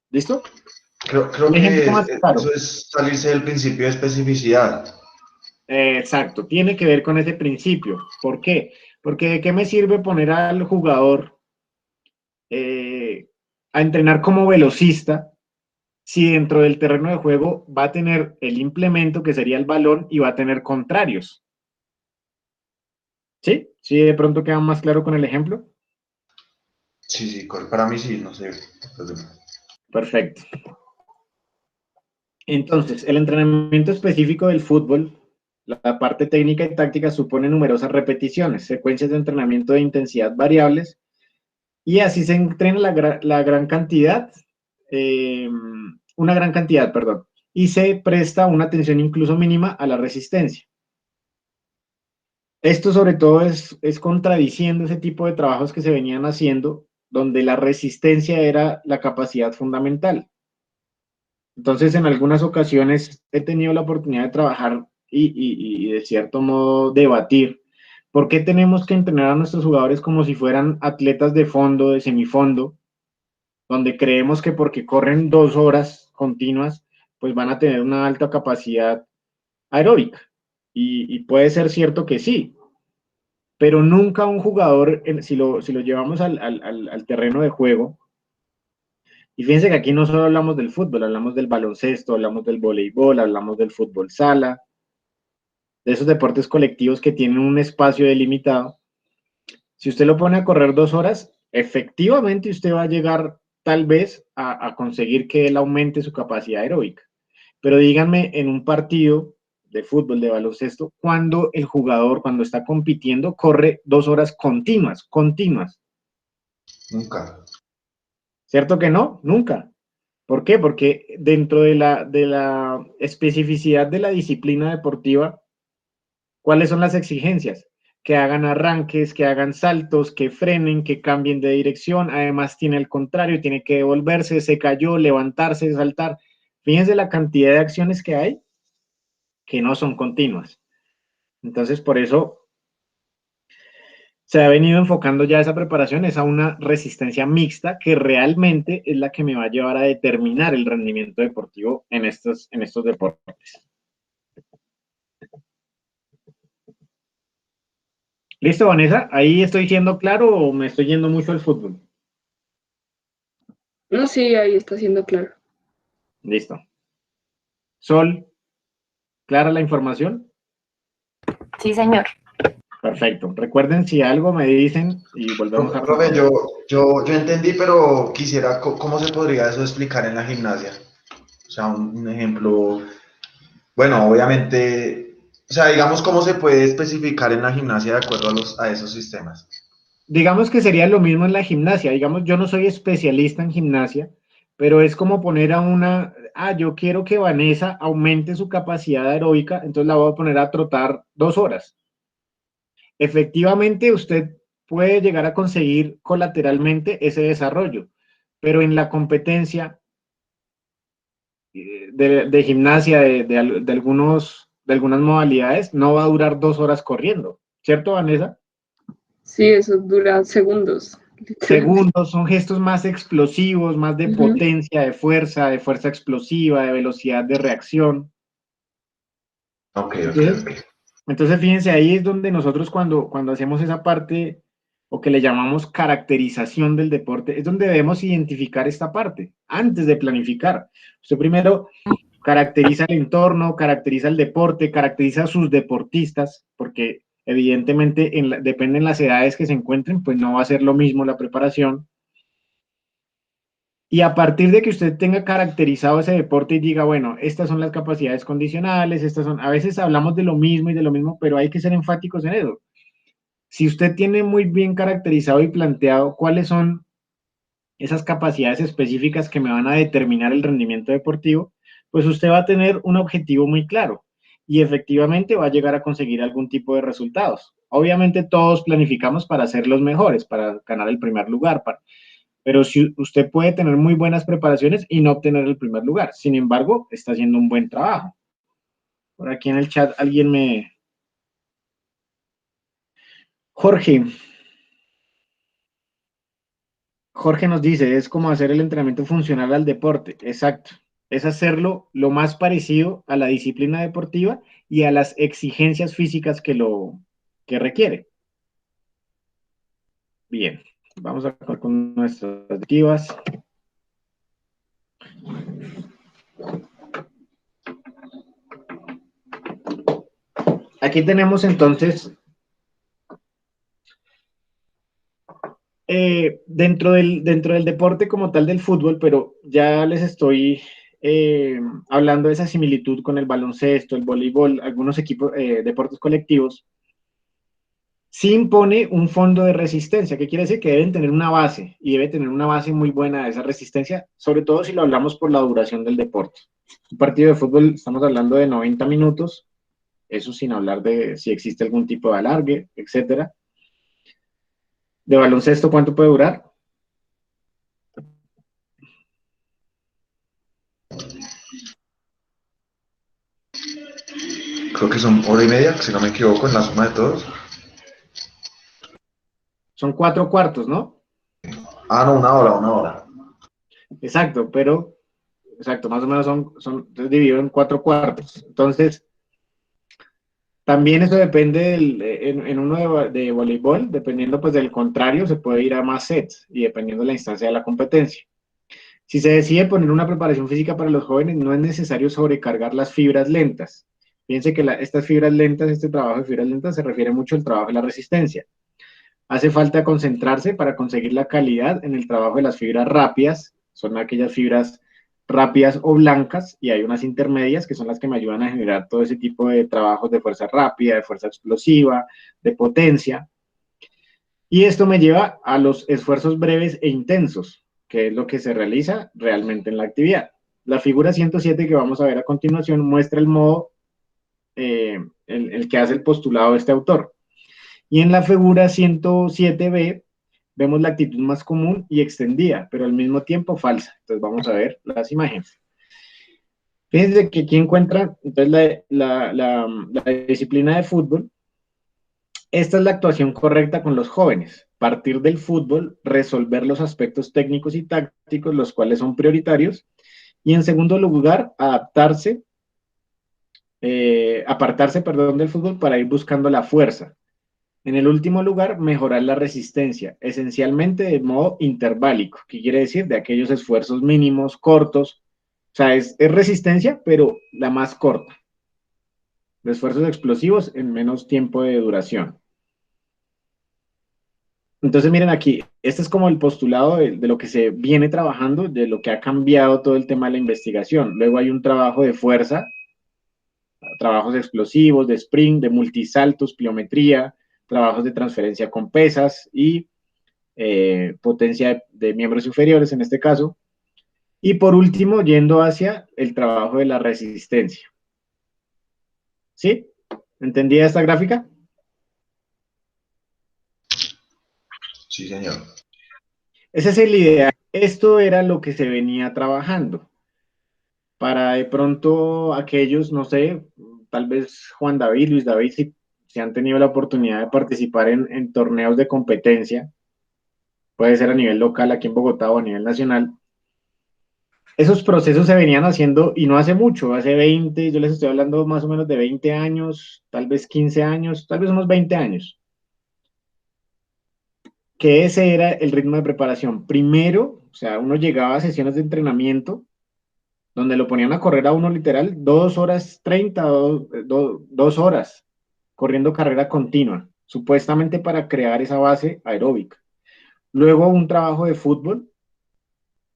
¿Listo? Creo Un que ejemplo más claro. eso es salirse del principio de especificidad. Exacto, tiene que ver con ese principio. ¿Por qué? Porque ¿de qué me sirve poner al jugador a entrenar como velocista si dentro del terreno de juego va a tener el implemento que sería el balón y va a tener contrarios? ¿Sí? ¿Sí de pronto queda más claro con el ejemplo? Sí, sí, para mí sí, no sé. Perfecto. Entonces, el entrenamiento específico del fútbol, la parte técnica y táctica supone numerosas repeticiones, secuencias de entrenamiento de intensidad variables, y así se entrena la gran cantidad, una gran cantidad, perdón, y se presta una atención incluso mínima a la resistencia. Esto sobre todo es contradiciendo ese tipo de trabajos que se venían haciendo, donde la resistencia era la capacidad fundamental. Entonces, en algunas ocasiones he tenido la oportunidad de trabajar y de cierto modo debatir por qué tenemos que entrenar a nuestros jugadores como si fueran atletas de fondo, de semifondo, donde creemos que porque corren 2 horas continuas, pues van a tener una alta capacidad aeróbica. Y puede ser cierto que sí, pero nunca un jugador, si lo llevamos al terreno de juego, y fíjense que aquí no solo hablamos del fútbol, hablamos del baloncesto, hablamos del voleibol, hablamos del fútbol sala, de esos deportes colectivos que tienen un espacio delimitado. Si usted lo pone a correr 2 horas, efectivamente usted va a llegar tal vez a conseguir que él aumente su capacidad aeróbica. Pero díganme en un partido de fútbol, de baloncesto, cuando el jugador, cuando está compitiendo, corre 2 horas continuas. Nunca. ¿Cierto que no? Nunca. ¿Por qué? Porque dentro de la especificidad de la disciplina deportiva, ¿cuáles son las exigencias? Que hagan arranques, que hagan saltos, que frenen, que cambien de dirección. Además tiene el contrario, tiene que devolverse, se cayó, levantarse, saltar. Fíjense la cantidad de acciones que hay que no son continuas. Entonces, por eso se ha venido enfocando ya esa preparación, es a una resistencia mixta que realmente es la que me va a llevar a determinar el rendimiento deportivo en estos deportes. ¿Listo, Vanessa? ¿Ahí estoy siendo claro o me estoy yendo mucho al fútbol? No, sí, ahí está siendo claro. Listo. Sol, ¿clara la información? Sí, señor. Perfecto. Recuerden si algo me dicen y volvemos a Profe, retomar. yo entendí, pero quisiera, ¿cómo se podría eso explicar en la gimnasia? O sea, un ejemplo, bueno, obviamente, o sea, digamos cómo se puede especificar en la gimnasia de acuerdo a esos sistemas. Digamos que sería lo mismo en la gimnasia. Digamos, yo no soy especialista en gimnasia, pero es como poner yo quiero que Vanessa aumente su capacidad aeróbica, entonces la voy a poner a trotar 2 horas. Efectivamente, usted puede llegar a conseguir colateralmente ese desarrollo, pero en la competencia de gimnasia de algunas modalidades no va a durar 2 horas corriendo, ¿cierto, Vanessa? Sí, eso dura segundos, literalmente. Segundos, son gestos más explosivos, más de Ujú. potencia, de fuerza explosiva, de velocidad de reacción. Ok, ok, Entonces, ok. entonces fíjense, ahí es donde nosotros cuando hacemos esa parte o que le llamamos caracterización del deporte, es donde debemos identificar esta parte antes de planificar. Usted primero caracteriza el entorno, caracteriza el deporte, caracteriza a sus deportistas, porque evidentemente dependen las edades que se encuentren, pues no va a ser lo mismo la preparación. Y a partir de que usted tenga caracterizado ese deporte y diga, bueno, estas son las capacidades condicionales, estas son, a veces hablamos de lo mismo y de lo mismo, pero hay que ser enfáticos en eso. Si usted tiene muy bien caracterizado y planteado cuáles son esas capacidades específicas que me van a determinar el rendimiento deportivo, pues usted va a tener un objetivo muy claro y efectivamente va a llegar a conseguir algún tipo de resultados. Obviamente todos planificamos para ser los mejores, para ganar el primer lugar, pero si usted puede tener muy buenas preparaciones y no obtener el primer lugar. Sin embargo, está haciendo un buen trabajo. Por aquí en el chat alguien me... Jorge nos dice, es como hacer el entrenamiento funcional al deporte. Exacto. Es hacerlo lo más parecido a la disciplina deportiva y a las exigencias físicas que requiere. Bien, vamos a acabar con nuestras activas. Aquí tenemos entonces, dentro del deporte como tal del fútbol, pero ya les estoy hablando de esa similitud con el baloncesto, el voleibol, algunos equipos, deportes colectivos, sí impone un fondo de resistencia, que quiere decir que deben tener una base, y debe tener una base muy buena de esa resistencia, sobre todo si lo hablamos por la duración del deporte. Un partido de fútbol, estamos hablando de 90 minutos, eso sin hablar de si existe algún tipo de alargue, etcétera. De baloncesto, ¿cuánto puede durar? Creo que son hora y media, si no me equivoco, en la suma de todos. Son 4 cuartos, ¿no? Ah, no, una hora. Exacto, pero, exacto, más o menos son dividido en 4 cuartos. Entonces, también eso depende en uno de voleibol, dependiendo pues del contrario, se puede ir a más sets y dependiendo de la instancia de la competencia. Si se decide poner una preparación física para los jóvenes, no es necesario sobrecargar las fibras lentas. Fíjense que estas fibras lentas, este trabajo de fibras lentas se refiere mucho al trabajo de la resistencia. Hace falta concentrarse para conseguir la calidad en el trabajo de las fibras rápidas, son aquellas fibras rápidas o blancas, y hay unas intermedias que son las que me ayudan a generar todo ese tipo de trabajos de fuerza rápida, de fuerza explosiva, de potencia. Y esto me lleva a los esfuerzos breves e intensos, que es lo que se realiza realmente en la actividad. La figura 107 que vamos a ver a continuación muestra el modo el que hace el postulado de este autor. Y en la figura 107b vemos la actitud más común y extendida, pero al mismo tiempo falsa. Entonces vamos a ver las imágenes. Fíjense que aquí encuentran entonces la disciplina de fútbol. Esta es la actuación correcta con los jóvenes. Partir del fútbol, resolver los aspectos técnicos y tácticos, los cuales son prioritarios. Y en segundo lugar, apartarse, perdón, del fútbol para ir buscando la fuerza. En el último lugar, mejorar la resistencia, esencialmente de modo interválico, que quiere decir de aquellos esfuerzos mínimos, cortos. O sea, es resistencia, pero la más corta. De esfuerzos explosivos en menos tiempo de duración. Entonces, miren aquí, este es como el postulado de lo que se viene trabajando, de lo que ha cambiado todo el tema de la investigación. Luego hay un trabajo de fuerza, trabajos explosivos, de sprint, de multisaltos, pliometría, trabajos de transferencia con pesas y potencia de miembros inferiores en este caso. Y por último, yendo hacia el trabajo de la resistencia. ¿Sí? ¿Entendía esta gráfica? Sí, señor. Ese es el ideal. Esto era lo que se venía trabajando. Para de pronto aquellos, no sé, tal vez Juan David, Luis David, si han tenido la oportunidad de participar en torneos de competencia, puede ser a nivel local aquí en Bogotá o a nivel nacional, esos procesos se venían haciendo y no hace mucho, hace 20, yo les estoy hablando más o menos de 20 años, tal vez 15 años, tal vez unos 20 años. que ese era el ritmo de preparación. Primero, o sea, uno llegaba a sesiones de entrenamiento donde lo ponían a correr a uno literal 2 horas 30, 2 horas, corriendo carrera continua, supuestamente para crear esa base aeróbica. Luego un trabajo de fútbol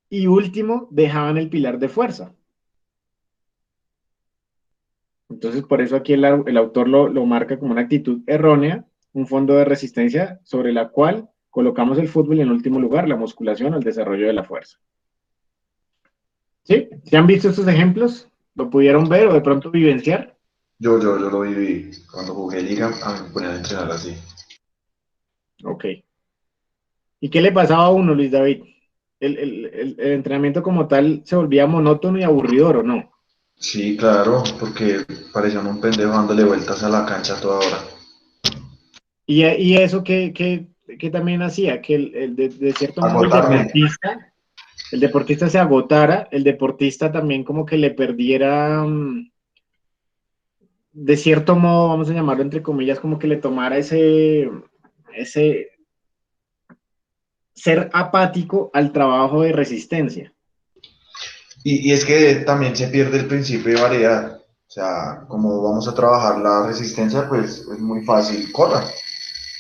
y último dejaban el pilar de fuerza. Entonces, por eso aquí el autor lo marca como una actitud errónea, un fondo de resistencia sobre la cual colocamos el fútbol y en último lugar la musculación o el desarrollo de la fuerza. ¿Sí? ¿Se han visto estos ejemplos? ¿Lo pudieron ver o de pronto vivenciar? Yo lo viví. Cuando jugué liga, a mí me ponían a entrenar así. Ok. ¿Y qué le pasaba a uno, Luis David? ¿El entrenamiento como tal se volvía monótono y aburridor o no? Sí, claro, porque parecía un pendejo dándole vueltas a la cancha a toda hora. Y eso que también hacía, que de cierto modo Agotarme. el deportista se agotara, el deportista también como que le perdiera, de cierto modo, vamos a llamarlo entre comillas, como que le tomara ese ser apático al trabajo de resistencia. Y es que también se pierde el principio de variedad. O sea, como vamos a trabajar la resistencia, pues es muy fácil, corra.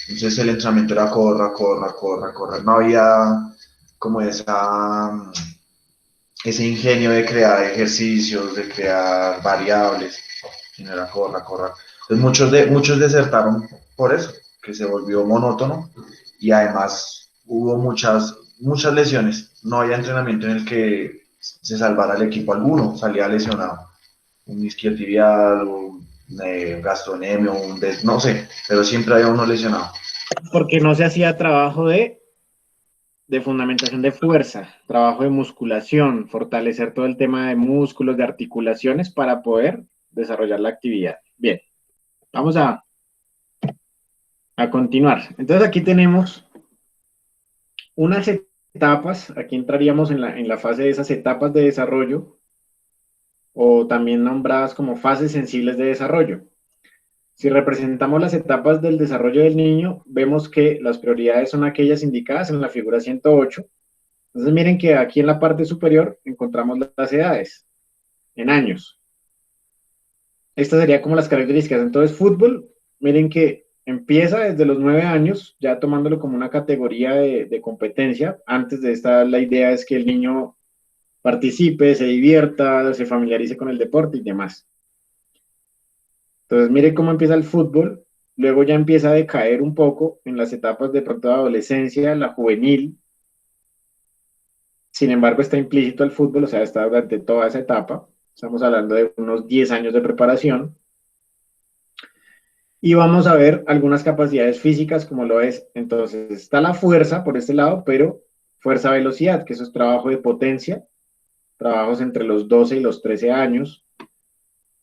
Entonces el entrenamiento era corra, corra, corra, corra. No había como ese ingenio de crear ejercicios, de crear variables. No era corra, corra. Entonces muchos desertaron por eso, que se volvió monótono y además hubo muchas lesiones. No había entrenamiento en el que se salvara el equipo alguno, salía lesionado. Un isquiotibial, un gastrocnemio, no sé, pero siempre había uno lesionado. Porque no se hacía trabajo de fundamentación de fuerza, trabajo de musculación, fortalecer todo el tema de músculos, de articulaciones para poder desarrollar la actividad. Bien, vamos a continuar. Entonces aquí tenemos unas etapas, aquí entraríamos en la fase de esas etapas de desarrollo o también nombradas como fases sensibles de desarrollo. Si representamos las etapas del desarrollo del niño, vemos que las prioridades son aquellas indicadas en la figura 108. Entonces miren que aquí en la parte superior encontramos las edades en años. Estas serían como las características. Entonces fútbol, miren que empieza desde los 9 años, ya tomándolo como una categoría de competencia. Antes de esta, la idea es que el niño participe, se divierta, se familiarice con el deporte y demás. Entonces, mire cómo empieza el fútbol, luego ya empieza a decaer un poco en las etapas de pronto de adolescencia, la juvenil, sin embargo está implícito el fútbol, o sea, está durante toda esa etapa, estamos hablando de unos 10 años de preparación, y vamos a ver algunas capacidades físicas como lo es, entonces está la fuerza por este lado, pero fuerza-velocidad, que eso es trabajo de potencia, trabajos entre los 12 y los 13 años,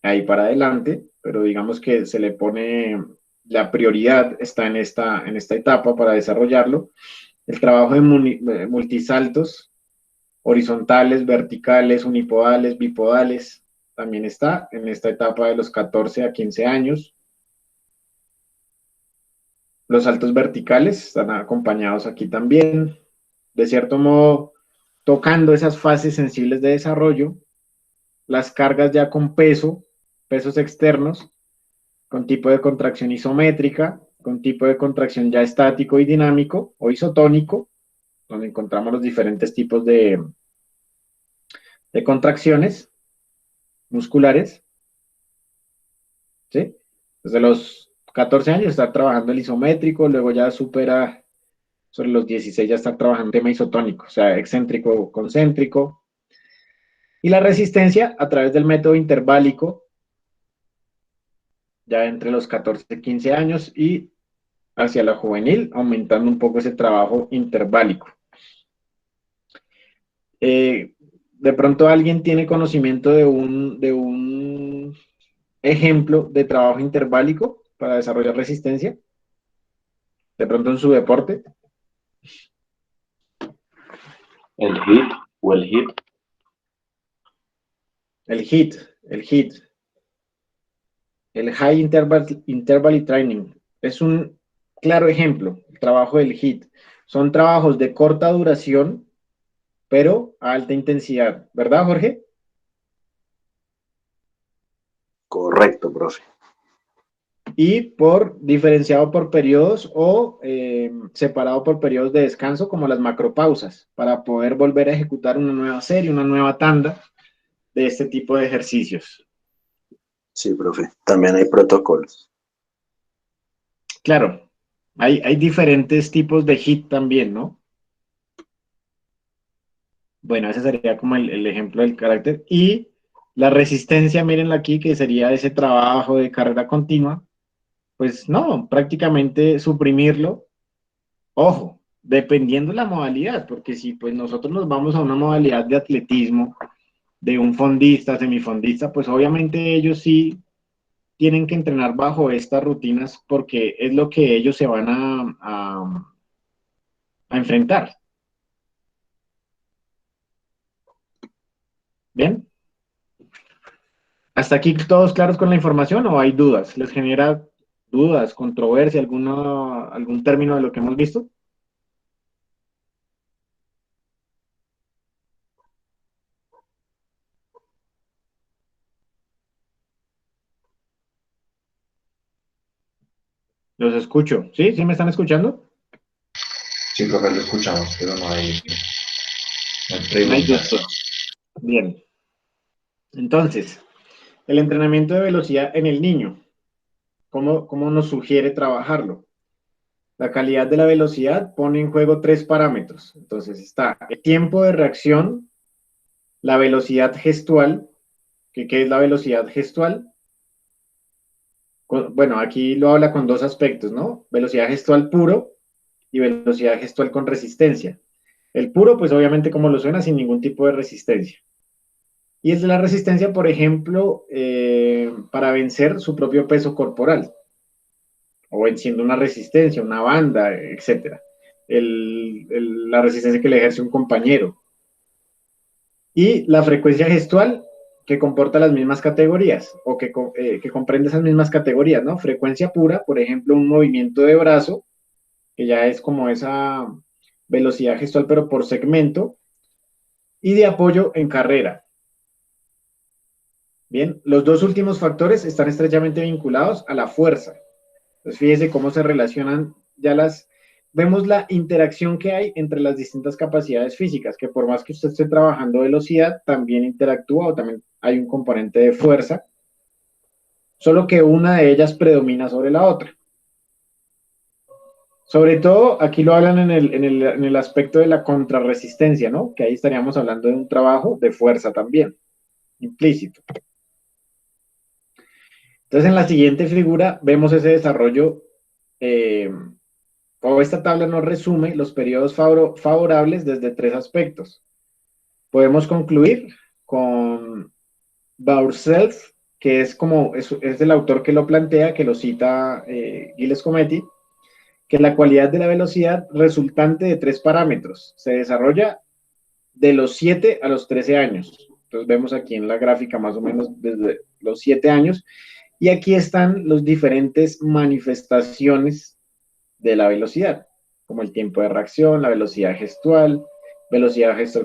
ahí para adelante, pero digamos que se le pone la prioridad está en esta etapa para desarrollarlo. El trabajo de multisaltos, horizontales, verticales, unipodales, bipodales, también está en esta etapa de los 14 a 15 años. Los saltos verticales están acompañados aquí también, de cierto modo, tocando esas fases sensibles de desarrollo, las cargas ya con pesos externos, con tipo de contracción isométrica, con tipo de contracción ya estático y dinámico o isotónico, donde encontramos los diferentes tipos de contracciones musculares, ¿sí? Desde los 14 años está trabajando el isométrico, luego ya supera sobre los 16 ya está trabajando el tema isotónico, o sea, excéntrico o concéntrico. Y la resistencia a través del método interválico, ya entre los 14 y 15 años y hacia la juvenil, aumentando un poco ese trabajo interválico. De pronto alguien tiene conocimiento de un ejemplo de trabajo interválico para desarrollar resistencia, de pronto en su deporte. El HIIT o el HIIT. El HIIT, el High Interval Training, es un claro ejemplo, el trabajo del HIIT. son trabajos de corta duración, pero a alta intensidad, ¿verdad, Jorge? Correcto, profe. Y diferenciado por periodos o separado por periodos de descanso, como las macropausas, para poder volver a ejecutar una nueva serie, una nueva tanda de este tipo de ejercicios. Sí, profe. También hay protocolos. Claro, hay diferentes tipos de HIIT también, ¿no? Bueno, ese sería como el ejemplo del carácter. Y la resistencia, mírenla aquí, que sería ese trabajo de carrera continua. Pues no, prácticamente suprimirlo. Ojo, dependiendo la modalidad, porque si pues nosotros nos vamos a una modalidad de atletismo, de un fondista, semifondista, pues obviamente ellos sí tienen que entrenar bajo estas rutinas porque es lo que ellos se van a enfrentar. ¿Bien? ¿Hasta aquí todos claros con la información o hay dudas? ¿Les genera dudas, controversia, algún término de lo que hemos visto? Los escucho. ¿Sí? ¿Sí me están escuchando? Sí, profe, lo escuchamos, pero no hay No hay preguntas. dudas. Bien. Entonces, el entrenamiento de velocidad en el niño. ¿Cómo nos sugiere trabajarlo? La calidad de la velocidad pone en juego 3 parámetros. Entonces está el tiempo de reacción, la velocidad gestual, que ¿qué es la velocidad gestual? Bueno, aquí lo habla con dos aspectos, ¿no? Velocidad gestual puro y velocidad gestual con resistencia. El puro, pues obviamente como lo suena, sin ningún tipo de resistencia. Y el de la resistencia, por ejemplo, para vencer su propio peso corporal, o venciendo una resistencia, una banda, etcétera. La resistencia que le ejerce un compañero. Y la frecuencia gestual, que comporta las mismas categorías, o que comprende esas mismas categorías, ¿no? Frecuencia pura, por ejemplo, un movimiento de brazo, que ya es como esa velocidad gestual, pero por segmento, y de apoyo en carrera. Bien, los dos últimos factores están estrechamente vinculados a la fuerza. Entonces, fíjese cómo se relacionan vemos la interacción que hay entre las distintas capacidades físicas, que por más que usted esté trabajando velocidad, también interactúa o también hay un componente de fuerza, solo que una de ellas predomina sobre la otra. Sobre todo, aquí lo hablan en el aspecto de la contrarresistencia, ¿no? Que ahí estaríamos hablando de un trabajo de fuerza también, implícito. Entonces, en la siguiente figura vemos ese desarrollo, o esta tabla nos resume los periodos favorables desde 3 aspectos. Podemos concluir con Baurself, que es el autor que lo plantea, que lo cita Gilles Cometti, que la cualidad de la velocidad resultante de 3 parámetros se desarrolla de los 7 a los 13 años. Entonces vemos aquí en la gráfica más o menos desde los 7 años, y aquí están las diferentes manifestaciones de la velocidad, como el tiempo de reacción, la velocidad gestual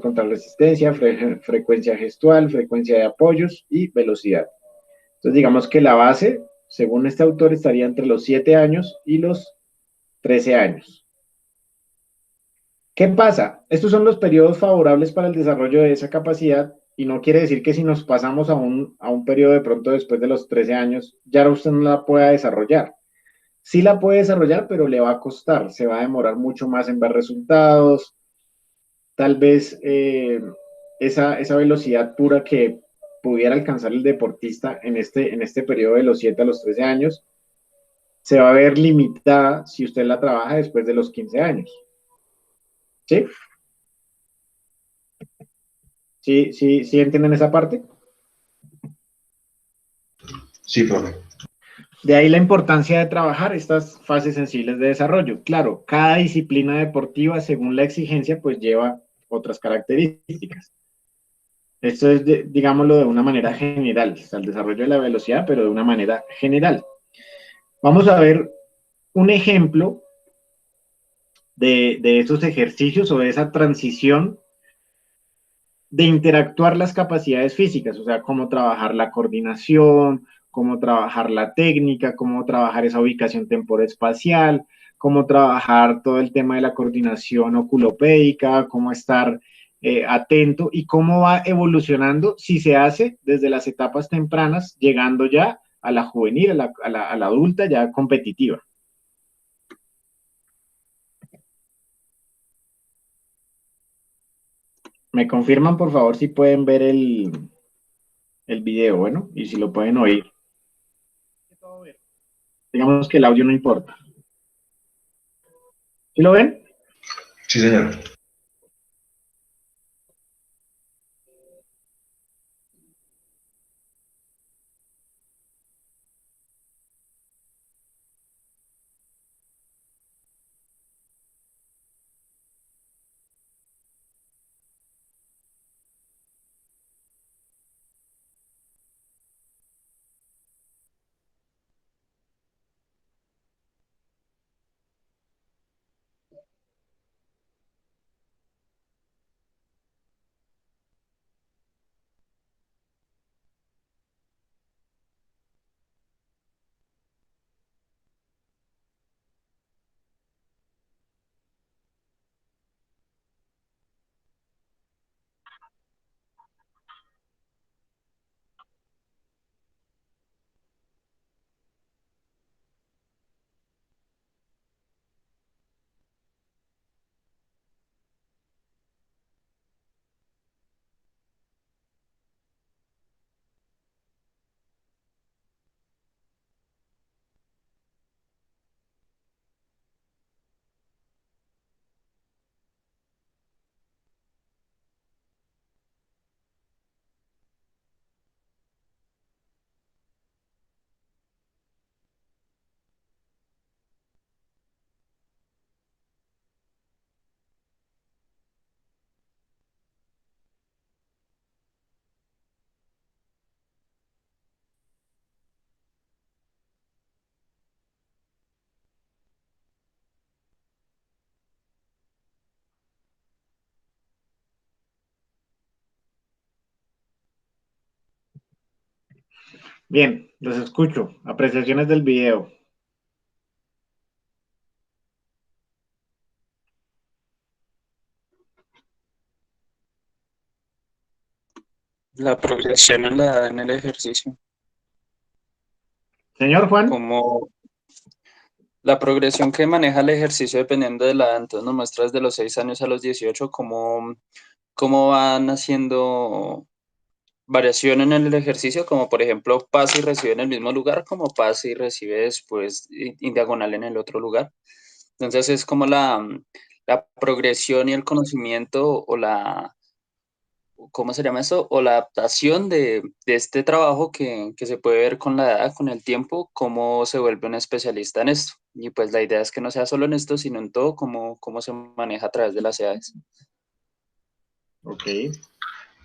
contra resistencia, frecuencia gestual, frecuencia de apoyos y velocidad. Entonces digamos que la base, según este autor, estaría entre los 7 años y los 13 años. ¿Qué pasa? Estos son los periodos favorables para el desarrollo de esa capacidad, y no quiere decir que si nos pasamos a un periodo de pronto después de los 13 años, ya usted no la pueda desarrollar. Sí la puede desarrollar, pero le va a costar, se va a demorar mucho más en ver resultados. Tal vez esa velocidad pura que pudiera alcanzar el deportista en este periodo de los 7 a los 13 años, se va a ver limitada si usted la trabaja después de los 15 años. ¿Sí? ¿Sí entienden esa parte? Sí, profe. De ahí la importancia de trabajar estas fases sensibles de desarrollo. Claro, cada disciplina deportiva, según la exigencia, pues lleva otras características. Esto es, digámoslo, de una manera general, o sea, el desarrollo de la velocidad, pero de una manera general. Vamos a ver un ejemplo de esos ejercicios o de esa transición de interactuar las capacidades físicas, o sea, cómo trabajar la coordinación, cómo trabajar la técnica, cómo trabajar esa ubicación temporoespacial, cómo trabajar todo el tema de la coordinación oculopédica, cómo estar atento y cómo va evolucionando si se hace desde las etapas tempranas, llegando ya a la juvenil, a la adulta ya competitiva. Me confirman, por favor, si pueden ver el video, bueno, y si lo pueden oír. Digamos que el audio no importa. ¿Sí lo ven? Sí, señor. Bien, los escucho. Apreciaciones del video. La progresión en el ejercicio, Señor Juan, como la progresión que maneja el ejercicio dependiendo de la edad, entonces nos muestra desde los 6 años a los 18 cómo van haciendo variación en el ejercicio, como por ejemplo pasa y recibe en el mismo lugar, como pasa y recibe después en diagonal en el otro lugar. Entonces es como la progresión y el conocimiento o ¿cómo se llama eso? O la adaptación de este trabajo que se puede ver con la edad, con el tiempo, cómo se vuelve un especialista en esto. Y pues la idea es que no sea solo en esto, sino en todo, cómo se maneja a través de las edades. ok.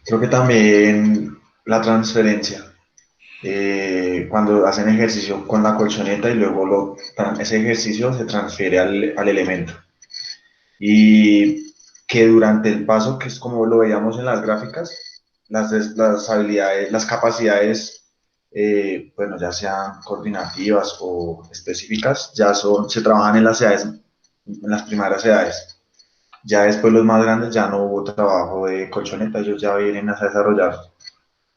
Creo que también la transferencia. Cuando hacen ejercicio con la colchoneta y luego ese ejercicio se transfiere al elemento. Y que durante el paso, que es como lo veíamos en las gráficas, las habilidades, las capacidades, bueno, ya sean coordinativas o específicas, se trabajan en las edades, en las primeras edades. Ya después los más grandes ya no hubo trabajo de colchoneta, ellos ya vienen a desarrollar,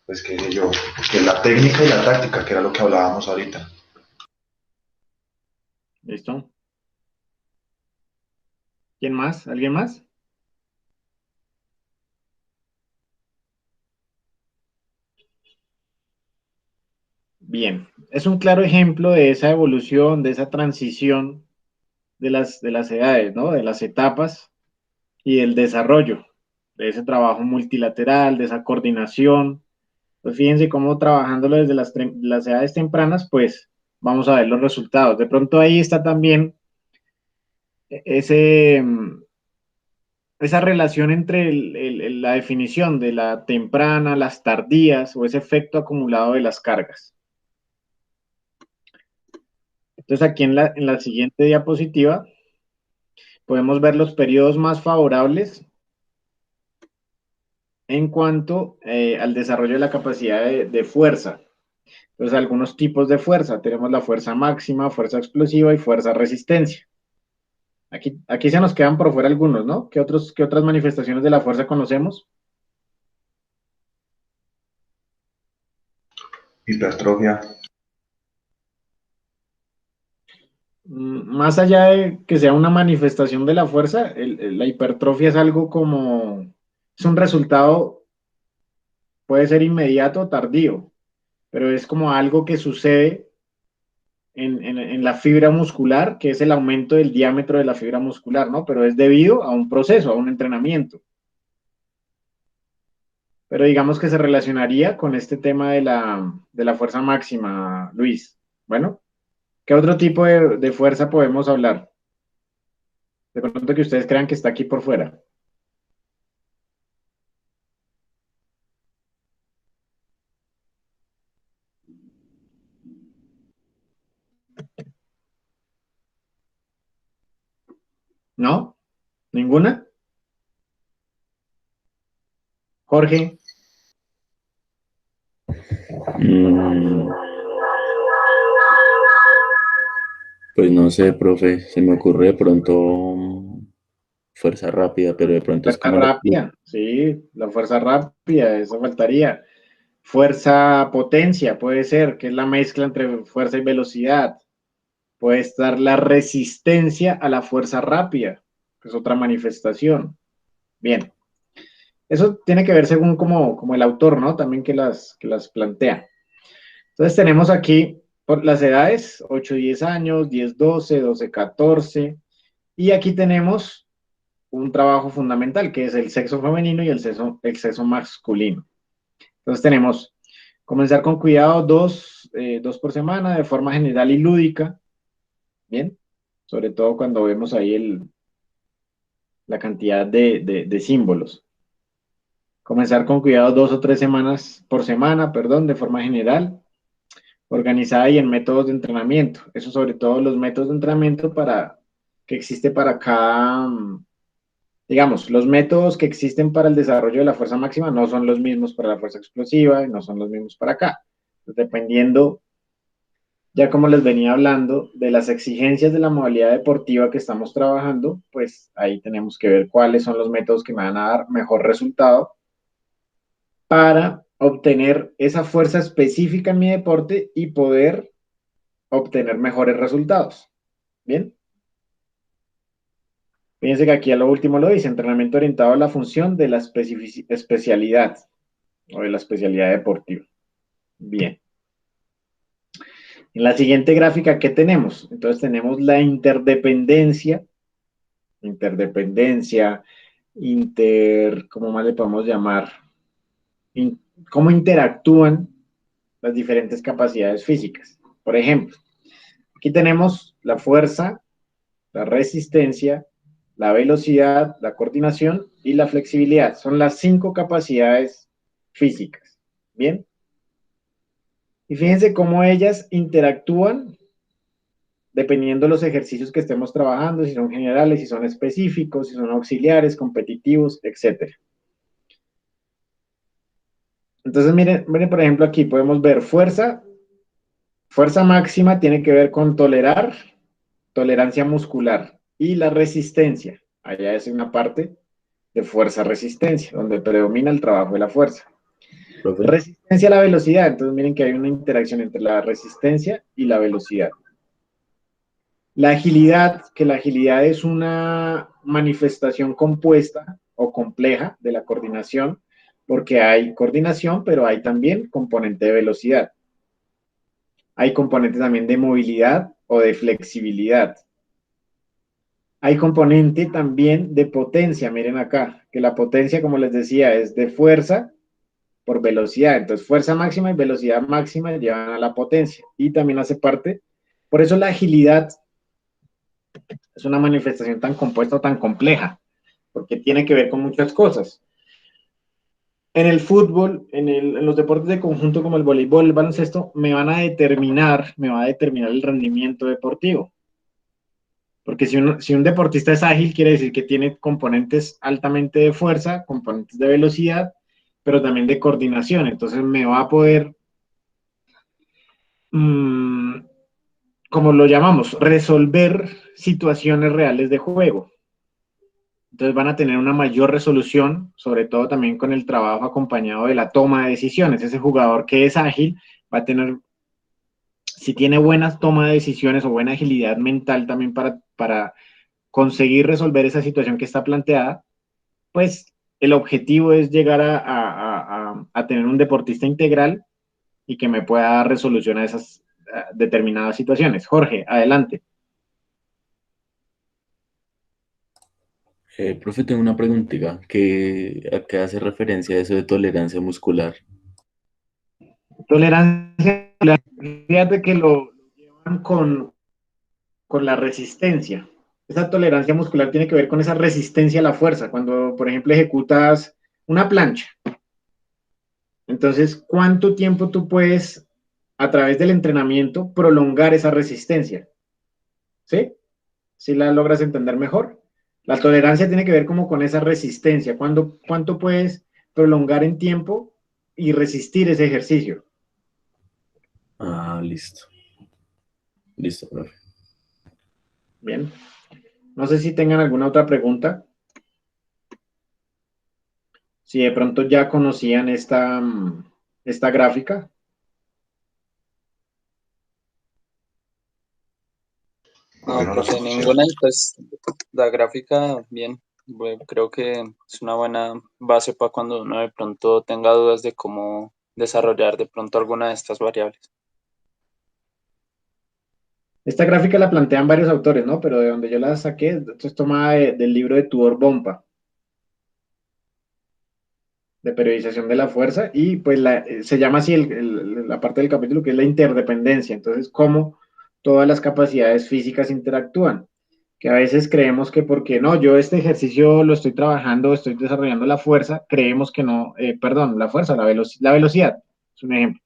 pues qué sé yo, que la técnica y la táctica, que era lo que hablábamos ahorita. ¿Listo? ¿Quién más? ¿Alguien más? Bien, es un claro ejemplo de esa evolución, de esa transición de las edades, ¿no? De las etapas y del desarrollo, de ese trabajo multilateral, de esa coordinación. Pues fíjense cómo trabajándolo desde las edades tempranas, pues vamos a ver los resultados. De pronto ahí está también ese, esa relación entre la definición de la temprana, las tardías o ese efecto acumulado de las cargas. Entonces aquí en la siguiente diapositiva, podemos ver los periodos más favorables en cuanto al desarrollo de la capacidad de fuerza. Entonces, algunos tipos de fuerza. Tenemos la fuerza máxima, fuerza explosiva y fuerza resistencia. Aquí se nos quedan por fuera algunos, ¿no? ¿Qué otras manifestaciones de la fuerza conocemos? Hipertrofia. Más allá de que sea una manifestación de la fuerza, la hipertrofia es algo como, es un resultado, puede ser inmediato o tardío, pero es como algo que sucede en la fibra muscular, que es el aumento del diámetro de la fibra muscular, ¿no? Pero es debido a un proceso, a un entrenamiento. Pero digamos que se relacionaría con este tema de la fuerza máxima, Luis. Bueno, ¿qué otro tipo de fuerza podemos hablar? De pronto que ustedes crean que está aquí por fuera. ¿No? ¿Ninguna? Jorge. Mm, pues no sé, profe, se me ocurre de pronto fuerza rápida, pero de pronto es Fuerza como rápida, sí, la fuerza rápida, eso faltaría. Fuerza potencia, puede ser, que es la mezcla entre fuerza y velocidad. Puede estar la resistencia a la fuerza rápida, que es otra manifestación. Bien, eso tiene que ver según como el autor, ¿no? También que las plantea. Entonces tenemos aquí por las edades, 8, 10 años, 10, 12, 12, 14. Y aquí tenemos un trabajo fundamental, que es el sexo femenino y el sexo masculino. Entonces tenemos comenzar con cuidado dos por semana, de forma general y lúdica, ¿bien? Sobre todo cuando vemos ahí la cantidad de símbolos. Comenzar con cuidado 2 o 3 semanas por semana, perdón, de forma general, organizada y en métodos de entrenamiento. Eso sobre todo los métodos de entrenamiento que existe para cada, digamos, los métodos que existen para el desarrollo de la fuerza máxima no son los mismos para la fuerza explosiva y no son los mismos para acá. Entonces, dependiendo, ya como les venía hablando, de las exigencias de la modalidad deportiva que estamos trabajando, pues ahí tenemos que ver cuáles son los métodos que me van a dar mejor resultado para obtener esa fuerza específica en mi deporte y poder obtener mejores resultados. ¿Bien? Fíjense que aquí a lo último lo dice, entrenamiento orientado a la función de la especialidad o de la especialidad deportiva. Bien. En la siguiente gráfica, ¿qué tenemos? Entonces tenemos la interdependencia, ¿cómo más le podemos llamar? ¿Cómo interactúan las diferentes capacidades físicas? Por ejemplo, aquí tenemos la fuerza, la resistencia, la velocidad, la coordinación y la flexibilidad. Son las 5 capacidades físicas. ¿Bien? Y fíjense cómo ellas interactúan dependiendo de los ejercicios que estemos trabajando, si son generales, si son específicos, si son auxiliares, competitivos, etc. Entonces, miren, por ejemplo, aquí podemos ver fuerza. Fuerza máxima tiene que ver con tolerancia muscular y la resistencia. Allá es una parte de fuerza-resistencia, donde predomina el trabajo de la fuerza. profe. Resistencia a la velocidad. Entonces, miren que hay una interacción entre la resistencia y la velocidad. La agilidad, que la agilidad es una manifestación compuesta o compleja de la coordinación, porque hay coordinación, pero hay también componente de velocidad. Hay componente también de movilidad o de flexibilidad. Hay componente también de potencia, miren acá, que la potencia, como les decía, es de fuerza por velocidad. Entonces, fuerza máxima y velocidad máxima llevan a la potencia. Y también hace parte, por eso la agilidad es una manifestación tan compuesta o tan compleja, porque tiene que ver con muchas cosas. En el fútbol, en los deportes de conjunto como el voleibol, el baloncesto, me va a determinar el rendimiento deportivo. Porque si un deportista es ágil, quiere decir que tiene componentes altamente de fuerza, componentes de velocidad, pero también de coordinación. Entonces me va a poder, como lo llamamos, resolver situaciones reales de juego. Entonces van a tener una mayor resolución, sobre todo también con el trabajo acompañado de la toma de decisiones. Ese jugador que es ágil va a tener, si tiene buenas toma de decisiones o buena agilidad mental también para conseguir resolver esa situación que está planteada, pues el objetivo es llegar a tener un deportista integral y que me pueda dar resolución a esas determinadas situaciones. Jorge, adelante. Profe, tengo una preguntita. ¿A qué hace referencia eso de tolerancia muscular? Tolerancia, fíjate que lo llevan con la resistencia. Esa tolerancia muscular tiene que ver con esa resistencia a la fuerza. Cuando, por ejemplo, ejecutas una plancha, entonces, ¿cuánto tiempo tú puedes, a través del entrenamiento, prolongar esa resistencia? ¿Sí? ¿Sí la logras entender mejor? La tolerancia tiene que ver como con esa resistencia. ¿Cuánto puedes prolongar en tiempo y resistir ese ejercicio? Ah, listo. Listo, profe. Bien. No sé si tengan alguna otra pregunta. Si de pronto ya conocían esta gráfica. Profe, No, no la profe, escuché. ninguna. Y pues la gráfica, bien, creo que es una buena base para cuando uno de pronto tenga dudas de cómo desarrollar de pronto alguna de estas variables. Esta gráfica la plantean varios autores, ¿no? Pero de donde yo la saqué, esto es tomada del libro de Tudor Bompa, de periodización de la fuerza, y pues se llama así la parte del capítulo que es la interdependencia. Entonces, cómo todas las capacidades físicas interactúan. Que a veces creemos que porque no, yo este ejercicio lo estoy trabajando, estoy desarrollando la fuerza, creemos que no, perdón, la fuerza, la velocidad, es un ejemplo.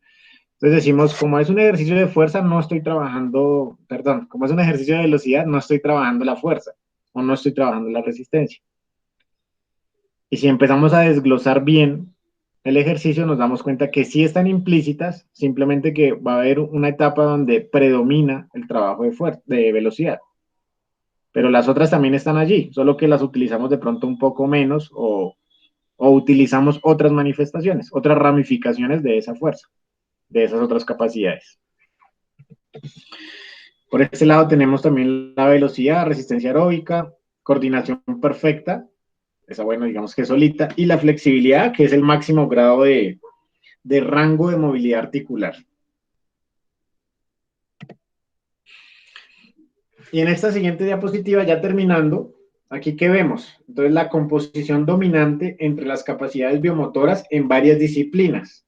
Entonces decimos, como es un ejercicio de fuerza, no estoy trabajando, perdón, como es un ejercicio de velocidad, no estoy trabajando la fuerza o no estoy trabajando la resistencia. Y si empezamos a desglosar bien el ejercicio, nos damos cuenta que sí están implícitas, simplemente que va a haber una etapa donde predomina el trabajo de velocidad. Pero las otras también están allí, solo que las utilizamos de pronto un poco menos o utilizamos otras manifestaciones, otras ramificaciones de esa fuerza, de esas otras capacidades. Por este lado tenemos también la velocidad, resistencia aeróbica, coordinación perfecta, esa bueno, digamos que solita, y la flexibilidad, que es el máximo grado de rango de movilidad articular. Y en esta siguiente diapositiva, ya terminando, aquí qué vemos. Entonces, la composición dominante entre las capacidades biomotoras en varias disciplinas.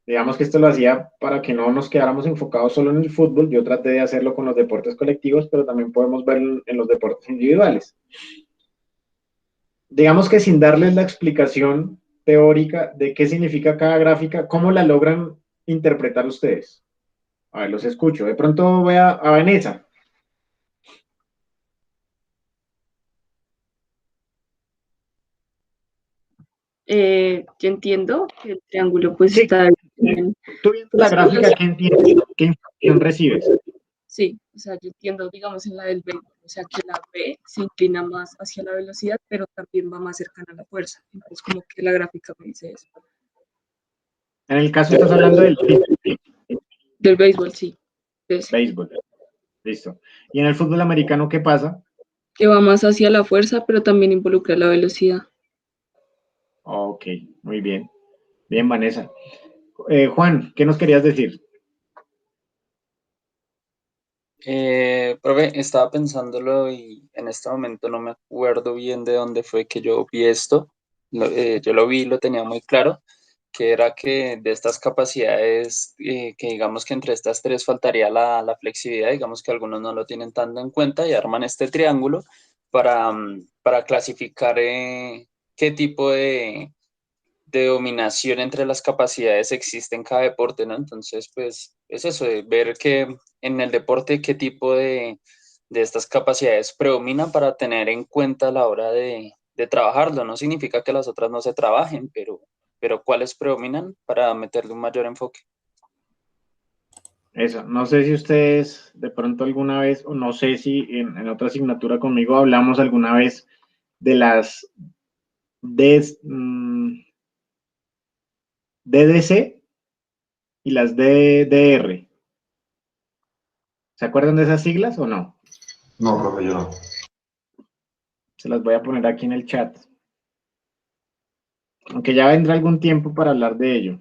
Digamos que esto lo hacía para que no nos quedáramos enfocados solo en el fútbol. Yo traté de hacerlo con los deportes colectivos, pero también podemos verlo en los deportes individuales. Digamos que sin darles la explicación teórica de qué significa cada gráfica, ¿cómo la logran interpretar ustedes? A ver, los escucho. De pronto voy a Vanessa. Yo entiendo que el triángulo pues Sí, está bien. tú viendo la Pues, gráfica, ¿qué entiendes? ¿Qué información recibes? sí, o sea, yo entiendo, digamos, en la del béisbol, o sea, que la B se inclina más hacia la velocidad, pero también va más cercana a la fuerza. Entonces, como que la gráfica me dice eso. En el caso estás hablando del Del béisbol, sí. Entonces, béisbol. Listo. ¿Y en el fútbol americano qué pasa? que va más hacia la fuerza, pero también involucra la velocidad. Ok, muy bien. Bien, Vanessa. Juan, ¿qué nos querías decir? Profe, estaba pensándolo y en este momento no me acuerdo bien de dónde fue que yo vi esto. Yo lo vi y lo tenía muy claro, que era que de estas capacidades, que digamos que entre estas tres faltaría la flexibilidad, digamos que algunos no lo tienen tanto en cuenta y arman este triángulo para clasificar qué tipo de dominación entre las capacidades existe en cada deporte, ¿no? Entonces, pues es eso, de ver que en el deporte qué tipo de estas capacidades predominan para tener en cuenta a la hora de trabajarlo. No significa que las otras no se trabajen, pero ¿cuáles predominan para meterle un mayor enfoque? Eso, no sé si ustedes de pronto alguna vez, o no sé si en otra asignatura conmigo hablamos alguna vez de las DDC y las DDR. ¿Se acuerdan de esas siglas o no? No, profe, yo no. Se las voy a poner aquí en el chat. Aunque ya vendrá algún tiempo para hablar de ello.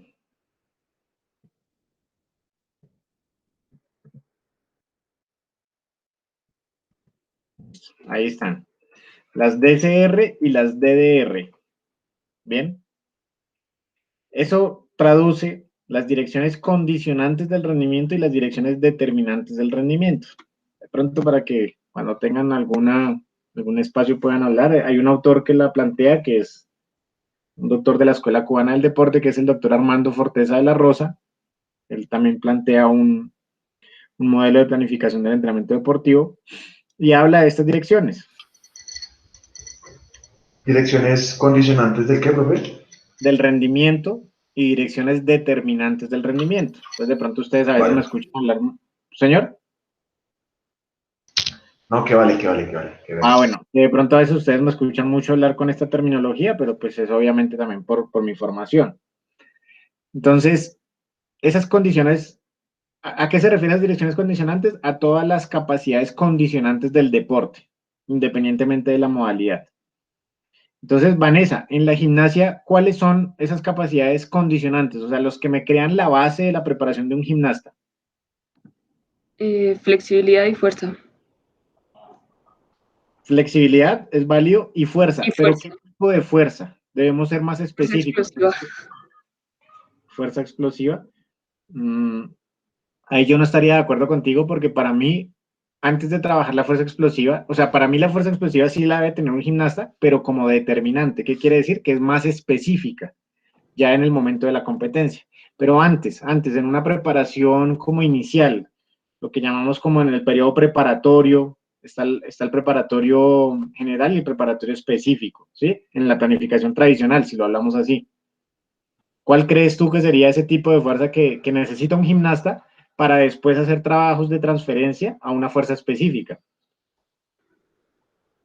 Ahí están. Las DCR y las DDR. Bien. Eso traduce las direcciones condicionantes del rendimiento y las direcciones determinantes del rendimiento. De pronto, para que cuando tengan algún espacio puedan hablar, hay un autor que la plantea, que es un doctor de la Escuela Cubana del Deporte, que es el doctor Armando Forteza de la Rosa. Él también plantea un modelo de planificación del entrenamiento deportivo y habla de estas direcciones. ¿Direcciones condicionantes del qué, profe? Del rendimiento y direcciones determinantes del rendimiento. Entonces, de pronto ustedes a veces Vale. me escuchan hablar. ¿Señor? No, que vale. Bueno, de pronto a veces ustedes me escuchan mucho hablar con esta terminología, pero pues es obviamente también por mi formación. Entonces, esas condiciones, ¿a qué se refieren las direcciones condicionantes? A todas las capacidades condicionantes del deporte, independientemente de la modalidad. Entonces, Vanessa, en la gimnasia, ¿cuáles son esas capacidades condicionantes? O sea, los que me crean la base de la preparación de un gimnasta. Flexibilidad y fuerza. Flexibilidad es válido y fuerza, Y pero fuerza. ¿qué tipo de fuerza? Debemos ser más Fuerza específicos. explosiva. Fuerza explosiva. Ahí yo no estaría de acuerdo contigo porque para mí, antes de trabajar la fuerza explosiva, o sea, para mí la fuerza explosiva sí la debe tener un gimnasta, pero como determinante. ¿Qué quiere decir? Que es más específica ya en el momento de la competencia. Pero antes, en una preparación como inicial, lo que llamamos como en el periodo preparatorio, está el preparatorio general y el preparatorio específico, ¿sí? En la planificación tradicional, si lo hablamos así. ¿Cuál crees tú que sería ese tipo de fuerza que necesita un gimnasta para después hacer trabajos de transferencia a una fuerza específica?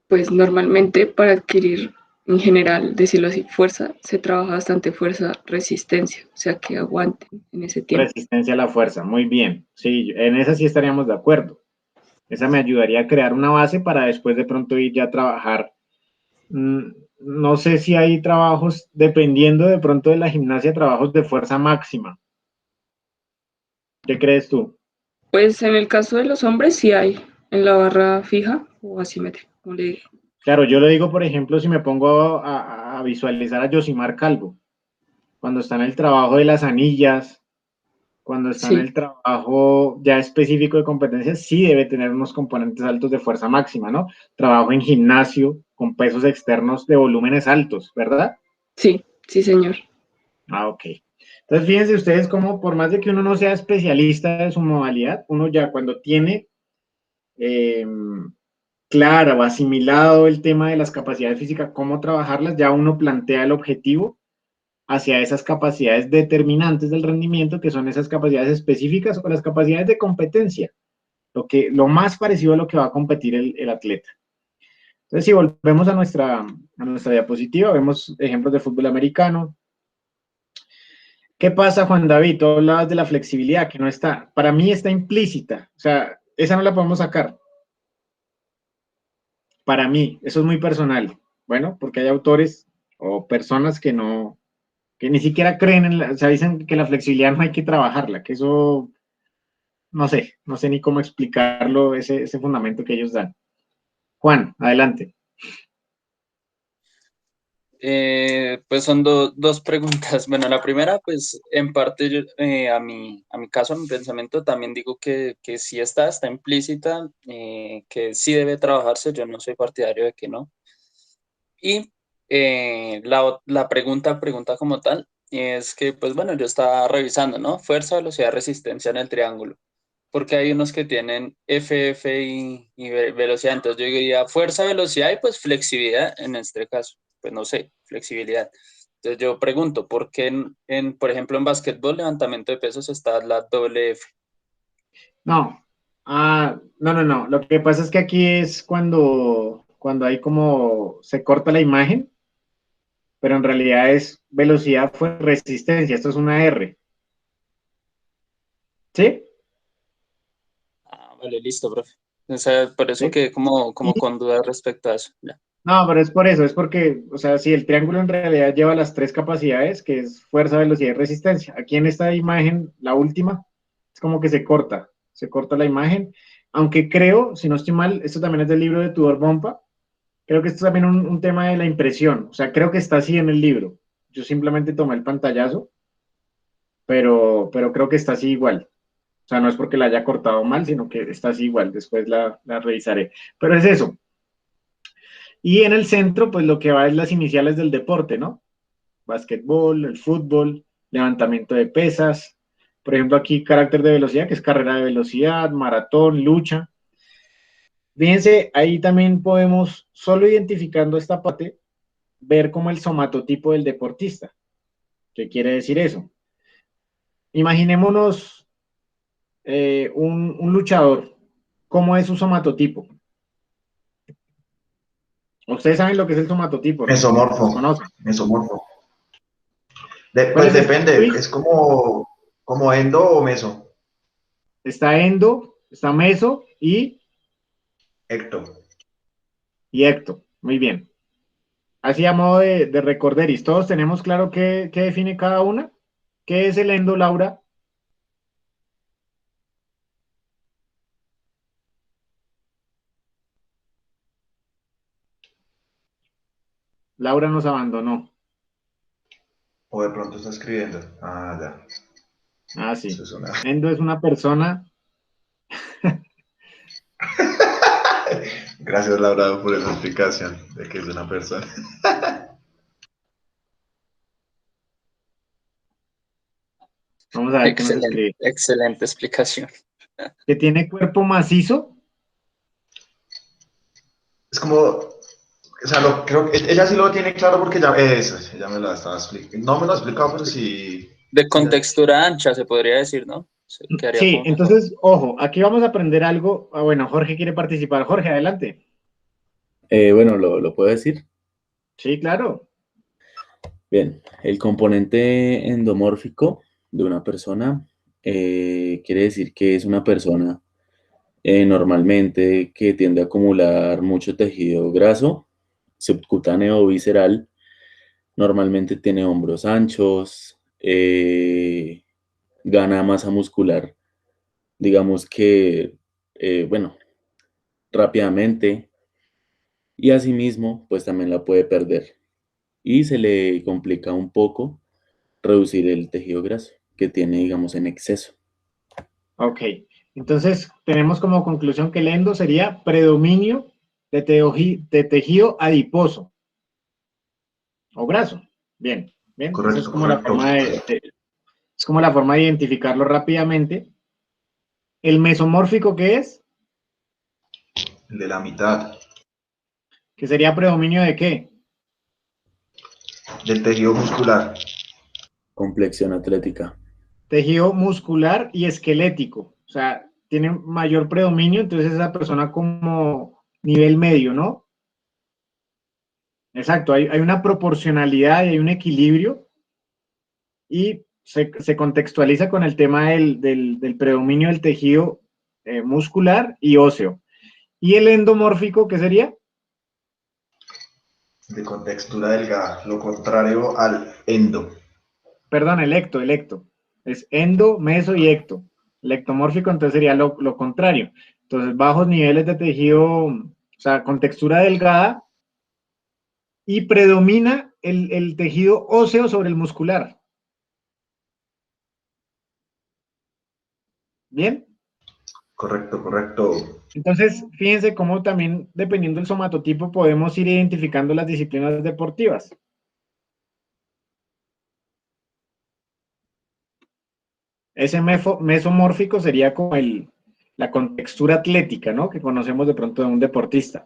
Pues normalmente para adquirir, en general, decirlo así, fuerza, se trabaja bastante fuerza, resistencia, o sea, que aguante en ese tiempo. Resistencia a la fuerza, muy bien. Sí, en esa sí estaríamos de acuerdo. Esa me ayudaría a crear una base para después de pronto ir ya a trabajar. No sé si hay trabajos, dependiendo de pronto de la gimnasia, trabajos de fuerza máxima. ¿Qué crees tú? Pues en el caso de los hombres sí hay, en la barra fija o asimétrica, como le digo. Claro, yo lo digo, por ejemplo, si me pongo a visualizar a Yosimar Calvo, cuando está en el trabajo de las anillas, cuando está en Sí, el trabajo ya específico de competencias, sí debe tener unos componentes altos de fuerza máxima, ¿no? Trabajo en gimnasio con pesos externos de volúmenes altos, ¿verdad? sí, sí, señor. Ok. Entonces, fíjense ustedes cómo, por más de que uno no sea especialista de su modalidad, uno ya cuando tiene claro o asimilado el tema de las capacidades físicas, cómo trabajarlas, ya uno plantea el objetivo hacia esas capacidades determinantes del rendimiento, que son esas capacidades específicas o las capacidades de competencia, lo más parecido a lo que va a competir el atleta. Entonces, si volvemos a nuestra diapositiva, vemos ejemplos de fútbol americano. ¿Qué pasa, Juan David? Tú hablabas de la flexibilidad, que no está, para mí está implícita, o sea, esa no la podemos sacar. Para mí, eso es muy personal. Bueno, porque hay autores o personas que ni siquiera creen o sea, dicen que la flexibilidad no hay que trabajarla, que eso, no sé ni cómo explicarlo, ese fundamento que ellos dan. Juan, adelante. Pues son dos preguntas. Bueno, la primera, pues en parte a mi caso, a mi pensamiento, también digo que sí está implícita, que sí debe trabajarse, yo no soy partidario de que no. Y la pregunta como tal es que, pues bueno, yo estaba revisando, ¿no? Fuerza, velocidad, resistencia en el triángulo. porque hay unos que tienen FF y velocidad. Entonces yo diría fuerza, velocidad y pues flexibilidad en este caso. Pues no sé, flexibilidad. Entonces yo pregunto, ¿por qué por ejemplo, en básquetbol, levantamiento de pesos está la doble F? No. No. Lo que pasa es que aquí es cuando hay como se corta la imagen, pero en realidad es velocidad fue resistencia. Esto es una R. ¿Sí? Ah, vale, listo, profe. O sea, por eso ¿Sí? que como Y con dudas respecto a eso. Ya. no, pero es por eso, es porque, o sea, si el triángulo en realidad lleva las tres capacidades, que es fuerza, velocidad y resistencia. Aquí en esta imagen, la última, es como que se corta la imagen, aunque creo, si no estoy mal, esto también es del libro de Tudor Bompa, creo que esto es también un tema de la impresión, o sea, creo que está así en el libro. Yo simplemente tomé el pantallazo, pero creo que está así igual. O sea, no es porque la haya cortado mal, sino que está así igual, después la revisaré. Pero es eso. Y en el centro, pues lo que va es las iniciales del deporte, ¿no? Básquetbol, el fútbol, levantamiento de pesas. Por ejemplo, aquí carácter de velocidad, que es carrera de velocidad, maratón, lucha. Fíjense, ahí también podemos, solo identificando esta parte, ver como el somatotipo del deportista. ¿Qué quiere decir eso? Imaginémonos un luchador. ¿Cómo es su somatotipo? Ustedes saben lo que es el somatotipo, ¿no? Los Mesomorfo, conocen. mesomorfo. ¿Cuál Pues es este, depende, Luis? es como endo o meso. Está endo, está meso Ecto. y ecto. Muy bien. Así a modo de recorderis. ¿Todos tenemos claro qué define cada una? ¿Qué es el endo, Laura? Laura nos abandonó. O de pronto está escribiendo. Ah, ya. Ah, Eso sí. es una. Endo es una persona. Gracias, Laura, por esa explicación de que es una persona. Vamos a ver qué nos Excelente, escribe. excelente explicación. Que tiene cuerpo macizo. Es como, o sea, creo que ella sí lo tiene claro porque ya, eso, ella me lo estaba explicando. No me lo ha explicado, pero sí. De Sí, contextura ancha, se podría decir, ¿no? Se quedaría Sí, como mejor. entonces, ojo, aquí vamos a aprender algo. Ah, bueno, Jorge quiere participar. Jorge, adelante. Bueno, lo puedo decir. Sí, claro. Bien, el componente endomórfico de una persona quiere decir que es una persona normalmente que tiende a acumular mucho tejido graso, subcutáneo o visceral. Normalmente tiene hombros anchos, gana masa muscular, digamos que, bueno, rápidamente, y asimismo, pues también la puede perder. Y se le complica un poco reducir el tejido graso que tiene, digamos, en exceso. Ok. Entonces, tenemos como conclusión que el endo sería predominio de tejido adiposo o graso. Bien, bien. Esa es correcto, como la correcto. forma es como la forma de identificarlo rápidamente. El mesomórfico, ¿qué es? El de la mitad Que sería predominio de qué? del tejido muscular. Complexión atlética. Tejido muscular y esquelético. O sea, tiene mayor predominio, entonces esa persona como nivel medio, ¿no? Exacto, hay una proporcionalidad y hay un equilibrio y se contextualiza con el tema del predominio del tejido muscular y óseo. ¿Y el endomórfico qué sería? De contextura delgada, lo contrario al endo. Perdón, electo. Es endo, meso y ecto. El ectomórfico entonces sería lo contrario. Entonces, bajos niveles de tejido, o sea, con textura delgada y predomina el tejido óseo sobre el muscular. ¿Bien? Correcto, correcto. Entonces, fíjense cómo también, dependiendo del somatotipo, podemos ir identificando las disciplinas deportivas. Ese mesomórfico sería como la contextura atlética, ¿no? Que conocemos de pronto de un deportista.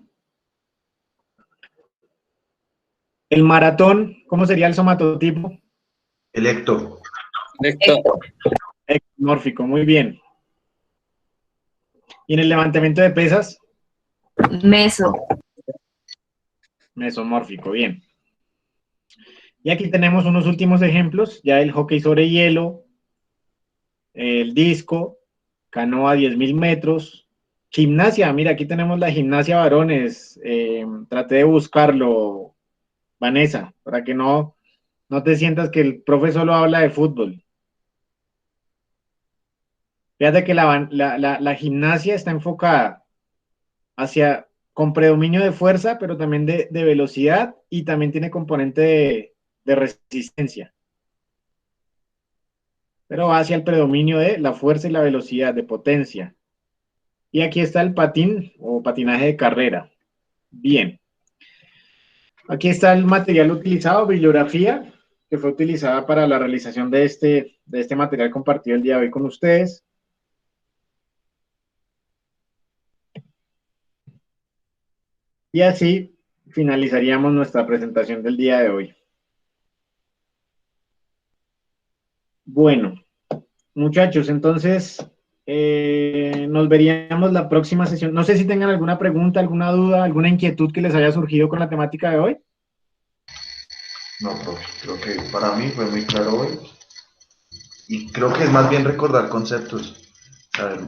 El maratón, ¿cómo sería el somatotipo? Electo. Ectomórfico, muy bien. ¿Y en el levantamiento de pesas? Meso. Mesomórfico, bien. Y aquí tenemos unos últimos ejemplos, ya el hockey sobre hielo, el disco, canoa 10.000 metros, gimnasia, mira, aquí tenemos la gimnasia varones, traté de buscarlo, Vanessa, para que no te sientas que el profe solo habla de fútbol. Fíjate que la gimnasia está enfocada con predominio de fuerza, pero también de velocidad y también tiene componente de resistencia. Pero va hacia el predominio de la fuerza y la velocidad, de potencia. Y aquí está el patín o patinaje de carrera. Bien. Aquí está el material utilizado, bibliografía, que fue utilizada para la realización de este material compartido el día de hoy con ustedes. Y así finalizaríamos nuestra presentación del día de hoy. Bueno, muchachos, entonces nos veríamos la próxima sesión. No sé si tengan alguna pregunta, alguna duda, alguna inquietud que les haya surgido con la temática de hoy. No, profe, creo que para mí fue muy claro hoy. Y creo que es más bien recordar conceptos.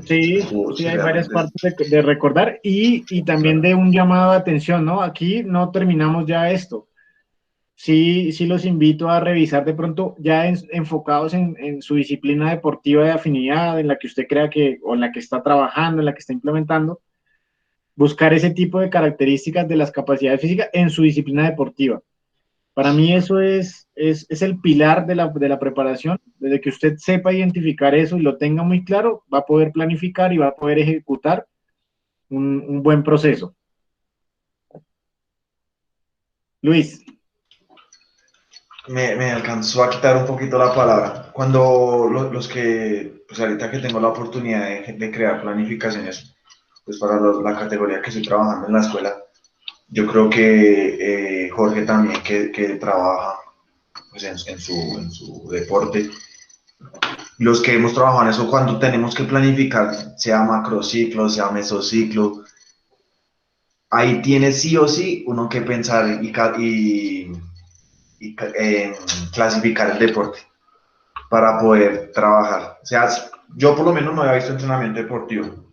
Sí, sí, hay varias partes de recordar y también de un llamado de atención, ¿no? Aquí no terminamos ya esto. Sí, sí los invito a revisar de pronto ya enfocados en su disciplina deportiva de afinidad, en la que usted crea que, o en la que está trabajando, en la que está implementando, buscar ese tipo de características de las capacidades físicas en su disciplina deportiva. Para mí eso es el pilar de la preparación. Desde que usted sepa identificar eso y lo tenga muy claro, va a poder planificar y va a poder ejecutar un buen proceso. Luis. Me alcanzó a quitar un poquito la palabra. Cuando los que, pues ahorita que tengo la oportunidad de crear planificaciones, pues para la categoría que estoy trabajando en la escuela, yo creo que Jorge también, que trabaja pues, en su deporte, los que hemos trabajado en eso, cuando tenemos que planificar, sea macrociclo, sea mesociclo, ahí tiene sí o sí uno que pensar y clasificar el deporte para poder trabajar. O sea, yo por lo menos no había visto entrenamiento deportivo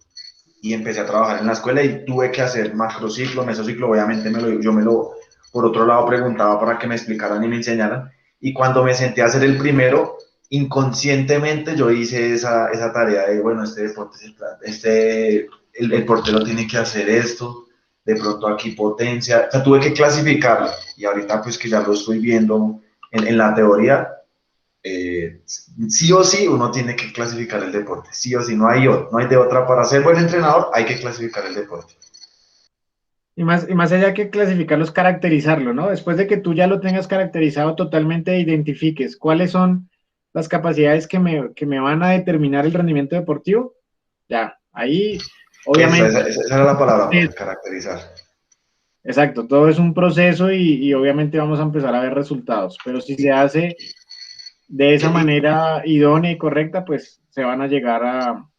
y empecé a trabajar en la escuela y tuve que hacer macrociclo, mesociclo, obviamente por otro lado preguntaba para que me explicaran y me enseñaran. Y cuando me senté a hacer el primero, inconscientemente yo hice esa tarea de, bueno, este deporte, el portero tiene que hacer esto, de pronto aquí potencia, o sea, tuve que clasificarlo y ahorita pues que ya lo estoy viendo en la teoría, sí o sí uno tiene que clasificar el deporte, sí o sí, no hay de otra. Para ser buen entrenador hay que clasificar el deporte. Y más allá que clasificarlos, caracterizarlo, ¿no? Después de que tú ya lo tengas caracterizado totalmente, identifiques cuáles son las capacidades que me van a determinar el rendimiento deportivo, ya, ahí, obviamente. Esa era la palabra, pues, caracterizar. Exacto, todo es un proceso y obviamente vamos a empezar a ver resultados, pero si se hace de esa manera idónea y correcta, pues se van a llegar a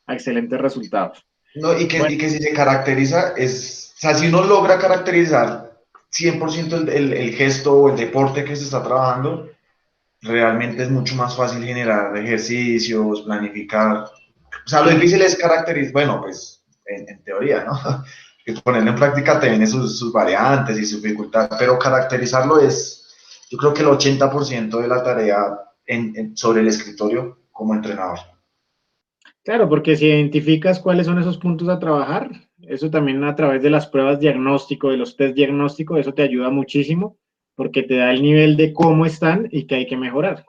excelentes resultados. No, Bueno, y que si se caracteriza, o sea, si uno logra caracterizar 100% el gesto o el deporte que se está trabajando, realmente es mucho más fácil generar ejercicios, planificar. O sea, lo difícil es caracterizar, bueno, pues en teoría, ¿no? Que ponerlo en práctica tiene sus variantes y su dificultad, pero caracterizarlo es, yo creo que el 80% de la tarea sobre el escritorio como entrenador. claro, porque si identificas cuáles son esos puntos a trabajar, eso también a través de las pruebas diagnóstico, de los test diagnósticos, eso te ayuda muchísimo porque te da el nivel de cómo están y qué hay que mejorar.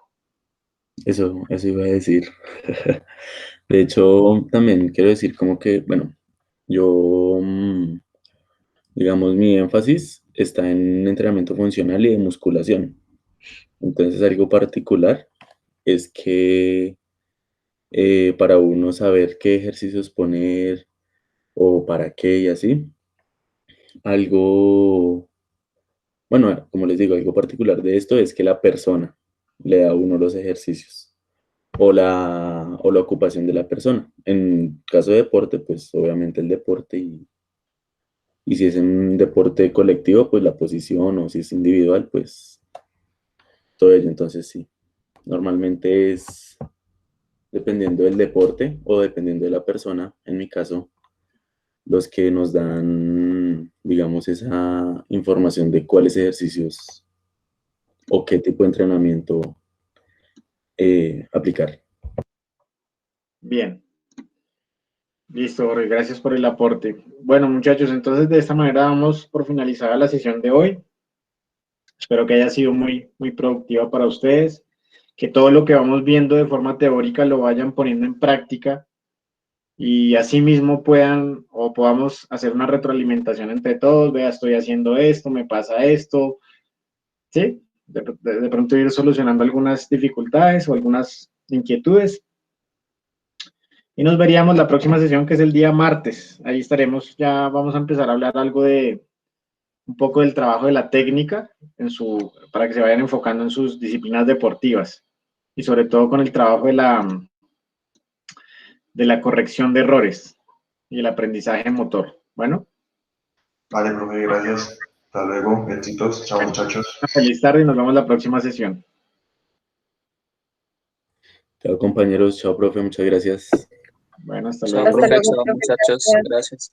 Eso iba a decir. De hecho, también quiero decir como que, bueno, yo, digamos, mi énfasis está en entrenamiento funcional y de musculación. Entonces, algo particular es que para uno saber qué ejercicios poner o para qué y así. Algo, bueno, como les digo, algo particular de esto es que la persona le da a uno los ejercicios o la ocupación de la persona. En caso de deporte, pues obviamente el deporte y si es un deporte colectivo, pues la posición o si es individual, pues todo ello. Entonces sí, normalmente es dependiendo del deporte o dependiendo de la persona, en mi caso, los que nos dan, digamos, esa información de cuáles ejercicios o qué tipo de entrenamiento aplicar. Bien. Listo, Jorge, gracias por el aporte. Bueno, muchachos, entonces de esta manera damos por finalizada la sesión de hoy. Espero que haya sido muy productiva para ustedes, que todo lo que vamos viendo de forma teórica lo vayan poniendo en práctica y asimismo puedan o podamos hacer una retroalimentación entre todos. Vea, estoy haciendo esto, me pasa esto, ¿sí? De pronto ir solucionando algunas dificultades o algunas inquietudes. Y nos veríamos la próxima sesión, que es el día martes. Ahí estaremos, ya vamos a empezar a hablar algo de un poco del trabajo de la técnica para que se vayan enfocando en sus disciplinas deportivas y sobre todo con el trabajo de la corrección de errores y el aprendizaje motor. Bueno, Vale, profe, gracias. Hasta luego, éxitos. Chao, muchachos. una feliz tarde y nos vemos la próxima sesión. Chao compañeros, chao profe, muchas gracias. Bueno, hasta Chao, luego. profe, luego, chao, profe, muchachos. gracias. Gracias.